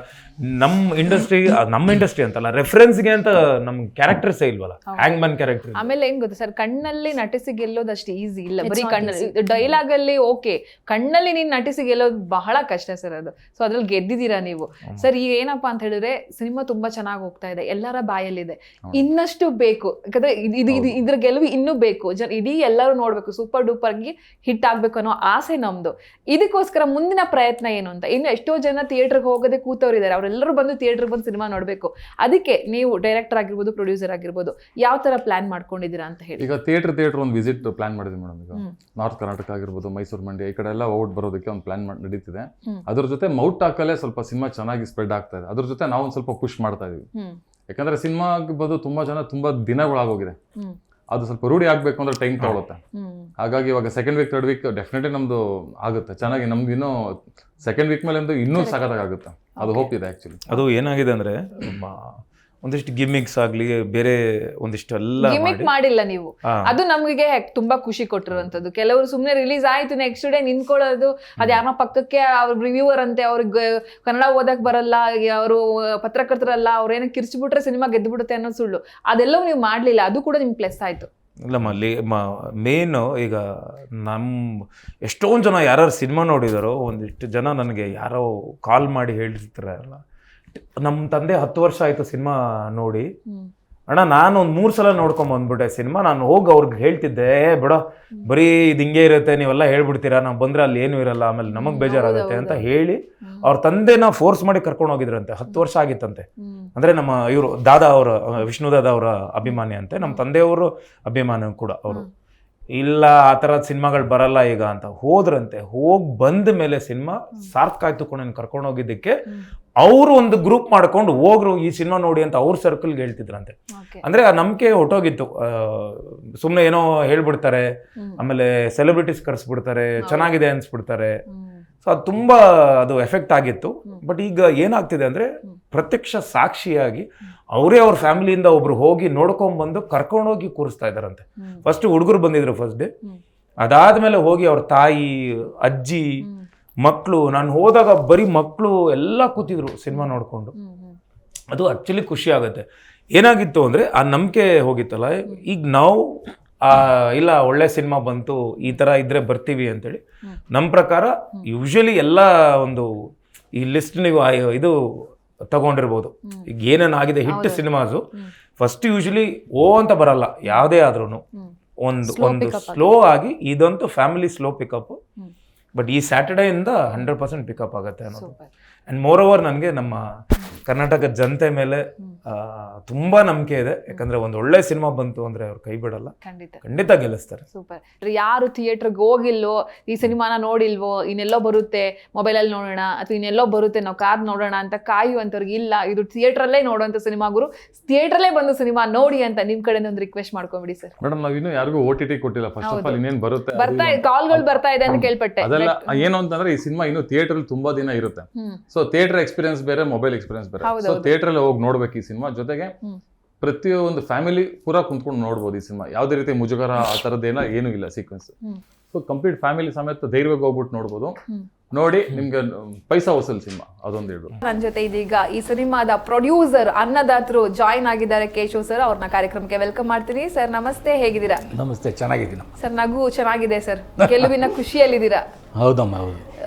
ನಮ್ಮ ಇಂಡಸ್ಟ್ರಿ ಅಂತಲ್ಲ, ರೆಫರೆನ್ಸ್ಗೆ ಅಂತ ನಮ್ ಕ್ಯಾರೆಕ್ಟರ್ಸೇ ಇಲ್ವಲ್ಲ, ಹ್ಯಾಂಗ್ ಮ್ಯಾನ್ ಕ್ಯಾರೆಕ್ಟರ್. ಆಮೇಲೆ ಹೆಂಗ್ ಗೊತ್ತಾ ಸರ್, ಕಣ್ಣಲ್ಲಿ ನಟಿಸಿ ಗೆಲ್ಲೋದು ಅಷ್ಟು ಈಸಿ ಇಲ್ಲ. ಬರೀ ಕಣ್ಣಲ್ಲಿ ಡೈಲಾಗ್ ಅಲ್ಲಿ ಓಕೆ, ಕಣ್ಣಲ್ಲಿ ನೀನ್ ನಟಿಸಿ ಗೆಲ್ಲೋದು ಬಹಳ ಕಷ್ಟ ಸರ್ ಅದು. ಸೊ ಅದ್ರಲ್ಲಿ ಗೆದ್ದಿದ್ದೀರಾ ನೀವು ಸರ್. ಈಗ ಏನಪ್ಪಾ ಅಂತ ಹೇಳಿದ್ರೆ, ಸಿನಿಮಾ ತುಂಬಾ ಚೆನ್ನಾಗಿ ಹೋಗ್ತಾ ಇದೆ, ಎಲ್ಲರ ಬಾಯಲ್ಲಿದೆ, ಇನ್ನಷ್ಟು ಬೇಕು. ಯಾಕಂದ್ರೆ ಇದ್ರ ಗೆಲುವು ಇನ್ನೂ ಬೇಕು. ಇಡೀ ಎಲ್ಲರೂ ನೋಡ್ಬೇಕು, ಸೂಪರ್ ಡೂಪರ್ ಗೆ ಹಿಟ್ ಆಗ್ಬೇಕು ಅನ್ನೋ ಆಸೆ ನಮ್ದು. ಇದಕ್ಕೋಸ್ಕರ ಮುಂದಿನ ಪ್ರಯತ್ನ ಏನು ಅಂತ, ಇನ್ನು ಎಷ್ಟೋ ಜನ ಥಿಯೇಟರ್ಗೆ ಹೋಗದೆ ಕೂತವ್ರಿದ್ದಾರೆ, ಅವರೆಲ್ಲರೂ ಬಂದು ಥಿಯೇಟರ್ಗೆ ಬಂದು ಸಿನಿಮಾ ನೋಡ್ಬೇಕು. ಅದಕ್ಕೆ ನೀವು ಡೈರೆಕ್ಟರ್ ಆಗಿರ್ಬೋದು, ಪ್ರೊಡ್ಯೂಸರ್ ಆಗಿರ್ಬೋದು, ಯಾವ ತರ ಪ್ಲಾನ್ ಮಾಡ್ಕೊಂಡಿದ್ದೀರಾ ಅಂತ ಹೇಳಿ. ಈಗ ಥಿಯೇಟರ್ ಒಂದು ವಿಸಿಟ್ ಪ್ಲಾನ್ ಮಾಡಿದ್ವಿ ಮೇಡಮ್. ಈಗ ನಾರ್ತ್ ಕರ್ನಾಟಕ ಆಗಿರ್ಬೋದು, ಮೈಸೂರು, ಮಂಡ್ಯ, ಈ ಕಡೆ ಎಲ್ಲ ಔಟ್ ಬರೋದಕ್ಕೆ ಒಂದು ಪ್ಲಾನ್ ನಡೀತಿದೆ. ಅದ್ರ ಜೊತೆ ಮೌಟ್ ಟಾಕಲ್ಲೇ ಸ್ವಲ್ಪ ಸಿನಿಮಾ ಚೆನ್ನಾಗಿ ಸ್ಪ್ರೆಡ್ ಆಗ್ತಾ ಇದೆ. ಅದ್ರ ಜೊತೆ ನಾವು ಒಂದು ಸ್ವಲ್ಪ ಪುಷ್ ಮಾಡ್ತಾ ಇದೀವಿ. ಯಾಕಂದ್ರೆ ಸಿನಿಮಾ ಆಗಿರ್ಬೋದು ತುಂಬಾ ಜನ ತುಂಬಾ ದಿನಗಳಾಗೋಗಿದೆ, ಅದು ಸ್ವಲ್ಪ ರೂಢಿ ಆಗ್ಬೇಕು ಅಂದ್ರೆ ಟೈಮ್ ತಗೊಳುತ್ತೆ. ಹಾಗಾಗಿ ಇವಾಗ second week 3rd weak definitely ನಮ್ದು ಆಗುತ್ತೆ ಚೆನ್ನಾಗಿ. ನಮ್ದು ಇನ್ನೂ ಸೆಕೆಂಡ್ ವೀಕ್ ಮೇಲೆ ಇನ್ನೂ ಸಖತ್ತಾಗುತ್ತೆ. ಅದು ಹೋಪ್ ಇದೆ ಆಕ್ಚುಲಿ. ಅದು ಏನಾಗಿದೆ ಅಂದ್ರೆ ಒಂದಿಷ್ಟು ಗಿಮಿಕ್ಸ್ ಆಗ್ಲಿ, ಬೇರೆ ಒಂದಿಷ್ಟು ಎಲ್ಲ ಗಿಮಿಕ್ ಮಾಡಿಲ್ಲ ನೀವು, ಅದು ನಮಗೆ ತುಂಬಾ ಖುಷಿ ಕೊಟ್ಟಿರುವಂತದ್ದು. ಕೆಲವರು ಸುಮ್ನೆ ರಿಲೀಸ್ ಆಯ್ತು ನೆಕ್ಸ್ಟ್ ಡೇ ನಿಂತ್ಕೊಳ್ಳೋದು, ಅದ್ ಯಾರನ್ನ ಪಕ್ಕಕ್ಕೆ ಅವ್ರ ರಿವ್ಯೂವರ್ ಅಂತೆ, ಅವ್ರಿಗೆ ಕನ್ನಡ ಓದಕ್ ಬರಲ್ಲ, ಅವರು ಪತ್ರಕರ್ತರಲ್ಲ, ಅವ್ರೇನೋ ಕಿರ್ಚ್ಬಿಟ್ರೆ ಸಿನಿಮಾ ಗೆದ್ದುಬಿಡುತ್ತೆ ಅನ್ನೋದು ಸುಳ್ಳು. ಅದೆಲ್ಲವೂ ನೀವು ಮಾಡ್ಲಿಲ್ಲ, ಅದು ಕೂಡ ನಿಮ್ಗೆ ಪ್ಲಸ್ ಆಯ್ತು. ಇಲ್ಲ ಮೇನು ಈಗ ಎಷ್ಟೊಂದು ಜನ ಯಾರು ಸಿನಿಮಾ ನೋಡಿದಾರೋ, ಒಂದಿಷ್ಟು ಜನ ನನಗೆ ಯಾರೋ ಕಾಲ್ ಮಾಡಿ ಹೇಳಿರ್ತಾರಲ್ಲ, ನಮ್ಮ ತಂದೆ 10 ವರ್ಷ ಆಯ್ತು ಸಿನಿಮಾ ನೋಡಿ ಅಣ್ಣ, ನಾನು ಒಂದು 3 ಸಲ ನೋಡ್ಕೊಂಡ್ ಬಂದ್ಬಿಟ್ಟೆ ಸಿನಿಮಾ. ನಾನು ಹೋಗಿ ಅವ್ರಿಗೆ ಹೇಳ್ತಿದ್ದೆ, ಬಿಡೋ ಬರೀ ಇದು ಹಿಂಗೆ ಇರುತ್ತೆ, ನೀವೆಲ್ಲ ಹೇಳ್ಬಿಡ್ತೀರಾ, ನಾವು ಬಂದ್ರೆ ಅಲ್ಲಿ ಏನೂ ಇರಲ್ಲ, ಆಮೇಲೆ ನಮಗ್ ಬೇಜಾರಾಗುತ್ತೆ ಅಂತ ಹೇಳಿ ಅವ್ರ ತಂದೆನ ಫೋರ್ಸ್ ಮಾಡಿ ಕರ್ಕೊಂಡು ಹೋಗಿದ್ರಂತೆ. 10 ವರ್ಷ ಆಗಿತ್ತಂತೆ. ಅಂದ್ರೆ ನಮ್ಮ ಇವರು ದಾದಾ ಅವರ, ವಿಷ್ಣು ದಾದಾ ಅವರ ಅಭಿಮಾನಿ ಅಂತೆ, ನಮ್ಮ ತಂದೆಯವರು ಅಭಿಮಾನಿ ಕೂಡ ಅವರು. ಇಲ್ಲ ಆ ಥರದ ಸಿನಿಮಾಗಳು ಬರಲ್ಲ ಈಗ ಅಂತ ಹೋದ್ರಂತೆ. ಹೋಗಿ ಬಂದ ಮೇಲೆ ಸಿನಿಮಾ ಸಾರ್ಥಕ ಆಯ್ತು ಕೊಂಡು ಕರ್ಕೊಂಡು ಹೋಗಿದ್ದಕ್ಕೆ ಅವರು ಒಂದು ಗ್ರೂಪ್ ಮಾಡ್ಕೊಂಡು ಹೋಗ್ರು, ಈ ಸಿನಿಮಾ ನೋಡಿ ಅಂತ ಅವ್ರ ಸರ್ಕಲ್ಗೆ ಹೇಳ್ತಿದ್ರಂತೆ. ಅಂದ್ರೆ ಆ ನಂಬಿಕೆ ಹೊಟ್ಟೋಗಿತ್ತು. ಸುಮ್ಮನೆ ಏನೋ ಹೇಳ್ಬಿಡ್ತಾರೆ, ಆಮೇಲೆ ಸೆಲೆಬ್ರಿಟೀಸ್ ಕರೆಸ್ಬಿಡ್ತಾರೆ, ಚೆನ್ನಾಗಿದೆ ಅನ್ಸ್ಬಿಡ್ತಾರೆ. ಸೊ ಅದು ತುಂಬಾ ಅದು ಎಫೆಕ್ಟ್ ಆಗಿತ್ತು. ಬಟ್ ಈಗ ಏನಾಗ್ತಿದೆ ಅಂದ್ರೆ, ಪ್ರತ್ಯಕ್ಷ ಸಾಕ್ಷಿಯಾಗಿ ಅವರೇ ಅವ್ರ ಫ್ಯಾಮಿಲಿಯಿಂದ ಒಬ್ರು ಹೋಗಿ ನೋಡ್ಕೊಂಡ್ಬಂದು ಕರ್ಕೊಂಡೋಗಿ ಕೂರಿಸ್ತಾ ಇದಾರಂತೆ. ಫಸ್ಟ್ ಹುಡುಗರು ಬಂದಿದ್ರು ಫಸ್ಟ್ ಡೇ, ಅದಾದ್ಮೇಲೆ ಹೋಗಿ ಅವ್ರ ತಾಯಿ, ಅಜ್ಜಿ, ಮಕ್ಕಳು, ನಾನು ಹೋದಾಗ ಬರೀ ಮಕ್ಕಳು ಎಲ್ಲ ಕೂತಿದ್ರು ಸಿನಿಮಾ ನೋಡ್ಕೊಂಡು. ಅದು ಆಕ್ಚುಲಿ ಖುಷಿ ಆಗುತ್ತೆ. ಏನಾಗಿತ್ತು ಅಂದ್ರೆ ಆ ನಂಬಿಕೆ ಹೋಗಿತ್ತಲ್ಲ. ಈಗ ನಾವು ಇಲ್ಲ ಒಳ್ಳೆ ಸಿನಿಮಾ ಬಂತು, ಈ ತರ ಇದ್ರೆ ಬರ್ತೀವಿ ಅಂತೇಳಿ, ನಮ್ಮ ಪ್ರಕಾರ ಯೂಶಲಿ ಎಲ್ಲ ಒಂದು ಈ ಲಿಸ್ಟ್ ನೀವು ಇದು ತಗೊಂಡಿರ್ಬೋದು. ಈಗ ಏನೇನಾಗಿದೆ ಹಿಟ್ ಸಿನಿಮಾಸು, ಫಸ್ಟ್ ಯೂಶಲಿ ಅಂತ ಬರಲ್ಲ ಯಾವುದೇ ಆದ್ರೂ, ಒಂದು ಸ್ಲೋ ಆಗಿ, ಇದಂತೂ ಫ್ಯಾಮಿಲಿ ಸ್ಲೋ ಪಿಕಪ್. ಬಟ್ ಈ ಸ್ಯಾಟರ್ಡೇ ಇಂದ 100% ಪಿಕಪ್ ಆಗುತ್ತೆ ಅನ್ನೋದು. ಅಂಡ್ ಮೋರ್ ಓವರ್ ನನಗೆ ನಮ್ಮ ಕರ್ನಾಟಕದ ಜನತೆ ಮೇಲೆ ತುಂಬಾ ನಂಬಿಕೆ ಇದೆ. ಯಾಕಂದ್ರೆ ಒಂದು ಒಳ್ಳೆ ಸಿನಿಮಾ ಬಂತು ಅಂದ್ರೆ ಅವ್ರು ಕೈ ಬಿಡಲ್ಲ, ಖಂಡಿತ ಗೆಲ್ಲಿಸ್ತಾರೆ. ಸೂಪರ್. ಯಾರು ಥಿಯೇಟರ್ಗೆ ಹೋಗಿಲ್ವೋ, ಈ ಸಿನಿಮಾನ ನೋಡಿಲ್ವೋ, ಇನ್ನೆಲ್ಲೋ ಬರುತ್ತೆ ಮೊಬೈಲಲ್ಲಿ ನೋಡೋಣ ಅಥವಾ ಇನ್ನೆಲ್ಲೋ ಬರುತ್ತೆ ನಾವು ಕಾರ್ ನೋಡೋಣ ಅಂತ ಕಾಯುವಂಥವ್ರಿಗೆ, ಇಲ್ಲ ಇದು ಥಿಯೇಟ್ರಲ್ಲೇ ನೋಡುವಂಥ ಸಿನಿಮಾ ಗುರು, ಥಿಯೇಟ್ರಲ್ಲೇ ಬಂದು ಸಿನಿಮಾ ನೋಡಿ ಅಂತ ನಿಮ್ ಕಡೆಯಿಂದ ಒಂದು ರಿಕ್ವೆಸ್ಟ್ ಮಾಡ್ಕೊಂಬಿಡಿ ಸರ್. ಮೇಡಮ್ ನಾವು ಇನ್ನೂ ಯಾರಿಗೂ OTT ಕೊಟ್ಟಿಲ್ಲ. ಫಸ್ಟ್ ಆಫ್ ಆಲ್ ಇನ್ನೇನು ಬರುತ್ತೆ, ಕಾಲ್ಗಳು ಬರ್ತಾ ಇದೆ ಅಂತ ಕೇಳ್ಪಟ್ಟೆ. ಅದೆಲ್ಲ ಏನು ಅಂತಂದ್ರೆ, ಈ ಸಿನಿಮಾ ಇನ್ನು ಥಿಯೇಟರ್ ತುಂಬಾ ದಿನ ಇರುತ್ತೆ. ಸೊ ಥಿಯೇಟರ್ ಎಕ್ಸ್ಪೀರಿಯನ್ಸ್ ಬೇರೆ, ಮೊಬೈಲ್ ಎಕ್ಸ್ಪೀರಿಯನ್ಸ್ ಬೇರೆ. ಸೊ ಥಿಯೇಟರ್ ಅಲ್ಲಿ ಹೋಗಿ ನೋಡ್ಬೇಕು ಈ ಸಿನಿಮಾ. ಜೊತೆಗೆ ಪ್ರತಿಯೊಂದು ಫ್ಯಾಮಿಲಿ ಪೂರಾ ಕುಂತ್ಕೊಂಡು ನೋಡ್ಬೋದು ಈ ಸಿನಿಮಾ. ಯಾವುದೇ ರೀತಿ ಮುಜುಗರ ಆ ಥರದ್ದೇನ ಏನೂ ಇಲ್ಲ ಸೀಕ್ವೆನ್ಸ್. ಸೊ ಕಂಪ್ಲೀಟ್ ಫ್ಯಾಮಿಲಿ ಸಮೇತ ಧೈರ್ಯವಾಗಿ ಹೋಗ್ಬಿಟ್ಟು ನೋಡ್ಬೋದು. ನೋಡಿ ನಿಮ್ಗೆ ಪೈಸಾ ವಸೂಲ್ ಸಿನಿಮಾ ಅದೊಂದು ಹೇಳು. ನನ್ನ ಜೊತೆ ಇದೀಗ ಈ ಸಿನಿಮಾದ ಪ್ರೊಡ್ಯೂಸರ್ ಅನ್ನದಾತರು ಜಾಯಿನ್ ಆಗಿದ್ದಾರೆ ಕೇಶವ್ ಸರ್. ಅವ್ರನ್ನ ಕಾರ್ಯಕ್ರಮಕ್ಕೆ ವೆಲ್ಕಮ್ ಮಾಡ್ತೀನಿ. ಸರ್ ನಮಸ್ತೆ, ಹೇಗಿದ್ದೀರಾ? ನಮಸ್ತೆ, ಚೆನ್ನಾಗಿದ್ದೀನಿ. ಸರ್ ನಗು ಚೆನ್ನಾಗಿದೆ ಸರ್, ಗೆಲುವಿನ ಖುಷಿಯಲ್ಲಿದ್ದೀರಾ? ಹೌದಮ್ಮ, ಹೌದು.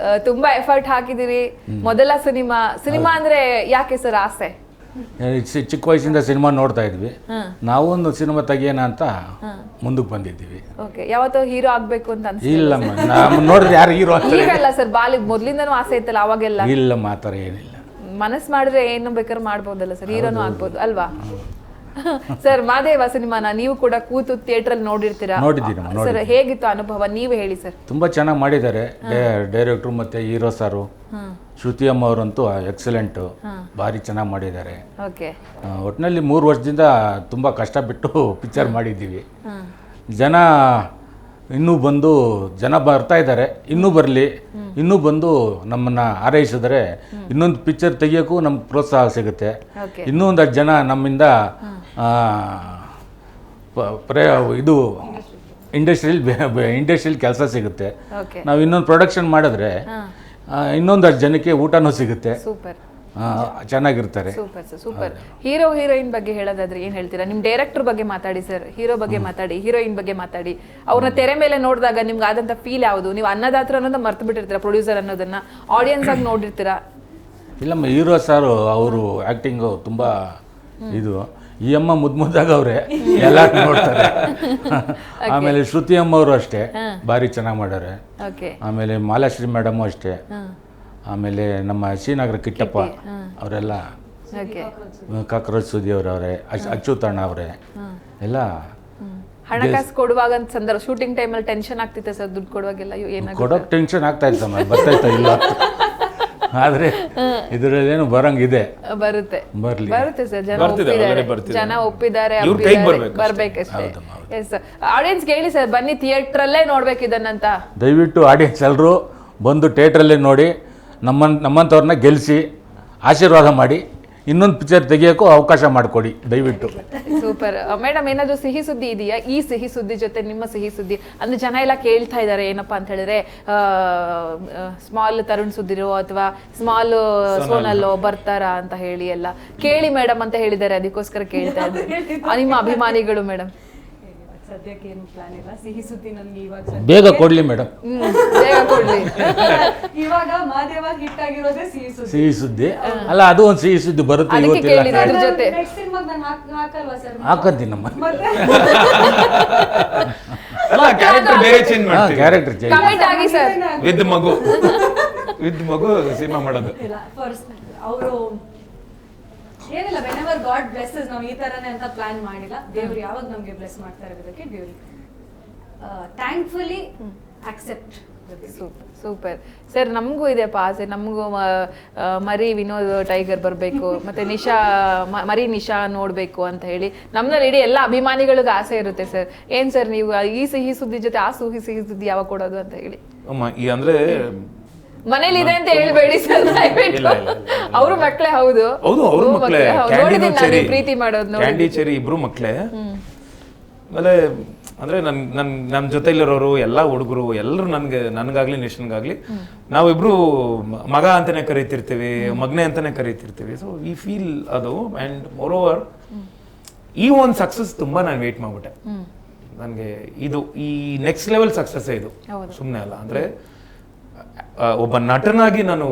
ತುಂಬಾ ಎಫರ್ಟ್ ಹಾಕಿದಿರಿ. ಮೊದಲ ಸಿನಿಮಾ ಅಂದ್ರೆ ಯಾಕೆ ಸರ್ ಆಸೆ? ಚಿಕ್ಕ ವಯಸ್ಸಿಂದ ಸಿನಿಮಾ ನೋಡ್ತಾ ಇದ್ವಿ. ನಾವು ಒಂದು ಸಿನಿಮಾ ತೆಗಿಯೋಣ ಅಂತ ಮುಂದಕ್ಕೆ ಬಂದಿದ್ದೀವಿ. ಓಕೆ, ಯಾವತ್ತೋ ಹೀರೋ ಆಗ್ಬೇಕು ಅಂತ ಅನ್ಸಿಲ್ಲ? ಇಲ್ಲಮ್ಮ, ನಾವು ನೋಡಿದ್ರೆ ಯಾರು ಹೀರೋ ಅಂತ ಈಗಲ್ಲ ಸರ್, ಮೊದ್ಲಿಂದನೂ ಆಸೆ ಇತ್ತಲ್ಲ ಅವಾಗೆಲ್ಲ? ಇಲ್ಲಮ್ಮ, ಆ ಥರ ಏನಿಲ್ಲ. ಮನಸ್ಸು ಮಾಡಿದ್ರೆ ಏನು ಬೇಕಾದ್ರೂ ಮಾಡ್ಬೋದಲ್ಲ ಸರ್, ಹೀರೋನು ಆಗ್ಬೋದು ಅಲ್ವಾ? ಸರ್ ಮಾದೇವ ಸಿನಿಮಾನ ನೀವು ಕೂಡ ಕೂತು ಥಿಯೇಟರ್ ಅಲ್ಲಿ ನೋಡಿರ್ತೀರಾ? ನೋಡಿದ್ದೀನಮ್ಮ. ಸರ್ ಹೇಗಿತ್ತು ಅನುಭವ, ನೀವೇ ಹೇಳಿ ಸರ್. ತುಂಬ ಚೆನ್ನಾಗಿ ಮಾಡಿದ್ದಾರೆ ಡೈರೆಕ್ಟ್ರು ಮತ್ತು ಹೀರೋ ಸಾರು. ಶ್ರುತಿ ಅಮ್ಮ ಅವರಂತೂ ಎಕ್ಸಲೆಂಟು, ಭಾರಿ ಚೆನ್ನಾಗಿ ಮಾಡಿದ್ದಾರೆ. ಓಕೆ, ಒಟ್ಟಿನಲ್ಲಿ 3 ವರ್ಷದಿಂದ ತುಂಬ ಕಷ್ಟಪಟ್ಟು ಪಿಕ್ಚರ್ ಮಾಡಿದ್ದೀವಿ. ಜನ ಇನ್ನೂ ಬಂದು ಬರ್ತಾ ಇದ್ದಾರೆ, ಇನ್ನೂ ಬರಲಿ, ಇನ್ನೂ ಬಂದು ನಮ್ಮನ್ನು ಹಾರೈಸಿದರೆ ಇನ್ನೊಂದು ಪಿಕ್ಚರ್ ತೆಗಿಯೋಕ್ಕೂ ನಮ್ಗೆ ಪ್ರೋತ್ಸಾಹ ಸಿಗುತ್ತೆ. ಇನ್ನೂ ಒಂದಷ್ಟು ಜನ ನಮ್ಮಿಂದ ಇದು ಇಂಡಸ್ಟ್ರಿಯಲ್ ಕೆಲಸ ಸಿಗುತ್ತೆ. ನಾವು ಇನ್ನೊಂದು ಪ್ರೊಡಕ್ಷನ್ ಮಾಡಿದ್ರೆ ಇನ್ನೊಂದಷ್ಟು ಜನಕ್ಕೆ ಊಟನೂ ಸಿಗುತ್ತೆ, ಸೂಪರ್, ಚೆನ್ನಾಗಿರ್ತಾರೆ. Super sir, super. Hero heroine ಬಗ್ಗೆ ಹೇಳೋದಾದ್ರೆ ಏನ್ ಹೇಳ್ತೀರಾ? ನಿಮ್ ಡೈರೆಕ್ಟರ್ ಬಗ್ಗೆ ಮಾತಾಡಿ ಸರ್, ಹೀರೋ ಬಗ್ಗೆ ಮಾತಾಡಿ, ಹೀರೋಯಿನ್ ಬಗ್ಗೆ ಮಾತಾಡಿ. ಅವ್ರನ್ನ ತೆರೆ ಮೇಲೆ ನೋಡಿದಾಗ ನಿಮ್ಗೆ ಆದಂತ ಫೀಲ್ ಯಾವುದು? ನೀವು ಅನ್ನದಾತ್ರ ಅನ್ನೋದನ್ನ ಮರ್ತು ಬಿಟ್ಟಿರ್ತೀರಾ, ಪ್ರೊಡ್ಯೂಸರ್ ಅನ್ನೋದನ್ನ ಆಡಿಯನ್ಸ್ ಆಗಿ ನೋಡಿರ್ತೀರಾ? ಇಲ್ಲಮ್ಮ, ಹೀರೋ ಸಾರು ಅವರು ಆ್ಯಕ್ಟಿಂಗು ತುಂಬ ಇದು. ಈ ಅಮ್ಮ ಮುದ್ದಾಗವ್ರೆ, ಎಲ್ಲ ನೋಡ್ತಾರೆ. ಆಮೇಲೆ ಶ್ರುತಿ ಅಮ್ಮ ಅವರು ಅಷ್ಟೇ ಭಾರಿ ಚೆನ್ನಾಗಿ ಮಾಡ್ಯಾರೆ. ಆಮೇಲೆ ಮಾಲಾಶ್ರೀ ಮೇಡಮು ಅಷ್ಟೇ. ಆಮೇಲೆ ನಮ್ಮ ಶ್ರೀನಗರ ಕಿಟ್ಟಪ್ಪ ಅವರೆಲ್ಲ, ಕಾಕ್ರೋಚ್ ಸುದ್ದಿ ಅವರವ್ರೆ, ಅಚ್ಯುತಣ್ಣ ಅವರೇ ಎಲ್ಲ. ಹಣಕಾಸು ಕೊಡುವಾಗ ಸಂದರ್ಭ ಶೂಟಿಂಗ್ ಟೈಮಲ್ಲಿ ಟೆನ್ಷನ್ ಆಗ್ತಿತ್ತು ಸರ್, ದುಡ್ಡು ಕೊಡುವಾಗೆಲ್ಲ? ಕೊಡೋಕೆ ಟೆನ್ಷನ್ ಆಗ್ತಾ ಇತ್ತಮ್ಮ, ಬರ್ತಾಯ್ತಾ ಇಲ್ಲ. ಆದ್ರೆ ಇದರಲ್ಲೇನು ಬರಂಗಿದೆ, ಬರುತ್ತೆ ಸರ್. ಜನ ಒಪ್ಪಿದ್ದಾರೆ, ಬರ್ಬೇಕಷ್ಟೇ. ಎಸ್, ಆಡಿಯನ್ಸ್ ಹೇಳಿ ಸರ್, ಬನ್ನಿ ಥಿಯೇಟರ್ ಅಲ್ಲೇ ನೋಡ್ಬೇಕು ಇದನ್ನಂತ. ದಯವಿಟ್ಟು ಆಡಿಯನ್ಸ್ ಎಲ್ಲರೂ ಬಂದು ಥಿಯೇಟ್ರಲ್ಲೇ ನೋಡಿ, ನಮ್ಮಂಥವ್ರನ್ನ ಗೆಲ್ಲಿಸಿ ಆಶೀರ್ವಾದ ಮಾಡಿ, ಇನ್ನೊಂದು ಪಿಕ್ಚರ್ ತೆಗಿಯೋಕ್ಕೂ ಅವಕಾಶ ಮಾಡಿಕೊಡಿ ದಯವಿಟ್ಟು. ಸೂಪರ್. ಮೇಡಮ್, ಏನಾದರೂ ಸಿಹಿ ಸುದ್ದಿ ಇದೆಯಾ? ಈ ಸಿಹಿ ಸುದ್ದಿ ಜೊತೆ ನಿಮ್ಮ ಸಿಹಿ ಸುದ್ದಿ ಅಂದ್ರೆ ಜನ ಎಲ್ಲ ಕೇಳ್ತಾ ಇದ್ದಾರೆ ಏನಪ್ಪಾ ಅಂತ ಹೇಳಿದ್ರೆ, ಸ್ಮಾಲ್ ತರುಣ್ ಸುದ್ದಿರೋ ಅಥವಾ ಸ್ಮಾಲ್ ಸೋನಲ್ಲೋ ಬರ್ತಾರಾ ಅಂತ ಹೇಳಿ ಎಲ್ಲ ಕೇಳಿ ಮೇಡಮ್ ಅಂತ ಹೇಳಿದ್ದಾರೆ, ಅದಕ್ಕೋಸ್ಕರ ಕೇಳ್ತಾ ಇದ್ದಾರೆ ನಿಮ್ಮ ಅಭಿಮಾನಿಗಳು. ಮೇಡಮ್, ಸದ್ಯಕ್ಕೆ ಏನು ಪ್ಲಾನ್ ಇಲ್ಲ. ಸಿಹಿ ಸುದ್ದಿ ನನಗೆ ಇವಾಗ ಬೇಗ ಕೊಡ್ಲಿ ಮೇಡಮ್, ಬೇಗ ಕೊಡ್ಲಿ. ಇವಾಗ ಮಾದೇವ ಹಿಟ್ ಆಗಿರೋದೇ ಸಿಹಿ ಸುದ್ದಿ ಅಲ್ಲ, ಅದು ಒಂದು ಸಿಹಿ ಸುದ್ದಿ ಬರುತ್ತೆ. ಹಾಕಂತೀನಮ್ಮ, ಕ್ಯಾರೆಕ್ಟರ್ ವಿದ್ ಮಗು ಸಿನಿಮಾ ಮಾಡೋದು. ಅವರು ಏನಿಲ್ಲ, ವೆನೆವರ್ ಗಾಡ್ ಬ್ಲೆಸ್ಸಸ್, ನಾವು ಈ ತರನೇ ಅಂತ ಪ್ಲಾನ್ ಮಾಡಿಲ್ಲ. ದೇವ್ರು ಯಾವಾಗ ನಮ್ಗೆ ಬ್ಲೆಸ್ ಮಾಡ್ತಾ ಇರೋದಕ್ಕೆ ದೇವ್ರಿಗೆ ಥ್ಯಾಂಕ್ಫುಲಿ ಆಕ್ಸೆಪ್ಟ್. Super sir. ನಮಗೂ ಇದೆಯಪ್ಪ ಆಸೆ, ನಮಗೂ ಮರಿ ವಿನೋದ್ ಟೈಗರ್ ಬರಬೇಕು, ಮತ್ತೆ ಮರಿ ನಿಶಾ ನೋಡಬೇಕು ಅಂತ ಹೇಳಿ ನಮ್ಮಲ್ಲಿ ಇಡೀ ಎಲ್ಲ ಅಭಿಮಾನಿಗಳಿಗೆ ಆಸೆ ಇರುತ್ತೆ ಸರ್. ಏನ್ ಸರ್ ನೀವು ಈ ಸಿಹಿ ಸುದ್ದಿ ಜೊತೆ ಆ ಸಿಹಿ ಸುದ್ದಿ ಯಾವಾಗ ಕೊಡೋದು ಅಂತ ಹೇಳಿ? ಅಂದ್ರೆ ಮನೇಲಿ ಇದೆ ಅಂತ ಹೇಳ್ಬೇಡಿ ಸರ್, ಅವ್ರ ಮಕ್ಳೇ. ಹೌದು, ಅವ್ರ ಮಕ್ಳೇ. ಪ್ರೀತಿ ಮಾಡೋದು ಕ್ಯಾಂಡಿ ಚೆರಿ ಇಬ್ರು ಮಕ್ಳೇ. ಆಮೇಲೆ ಅಂದ್ರೆ ನನ್ನ ಜೊತೆಲಿರೋರು ಎಲ್ಲ ಹುಡುಗರು ಎಲ್ಲರೂ ನನ್ಗಾಗ್ಲಿ ನಿಶನ್ಗಾಗ್ಲಿ ನಾವಿಬ್ರು ಮಗ ಅಂತಾನೆ ಕರಿತಿರ್ತೀವಿ, ಮಗ್ನೆ ಅಂತಾನೆ ಕರಿತಿರ್ತೀವಿ. ಸೊ ವಿ ಫೀಲ್ ಅದು. ಅಂಡ್ ಮೋರ್ ಓವರ್ ಈ ಒಂದು ಸಕ್ಸಸ್ ತುಂಬಾ ನಾನು ವೇಟ್ ಮಾಡ್ಬಿಟ್ಟೆ. ನನಗೆ ಇದು ಈ ನೆಕ್ಸ್ಟ್ ಲೆವೆಲ್ ಸಕ್ಸಸ್ ಇದು, ಸುಮ್ಮನೆ ಅಲ್ಲ. ಅಂದ್ರೆ ಒಬ್ಬ ನಟನಾಗಿ ನಾನು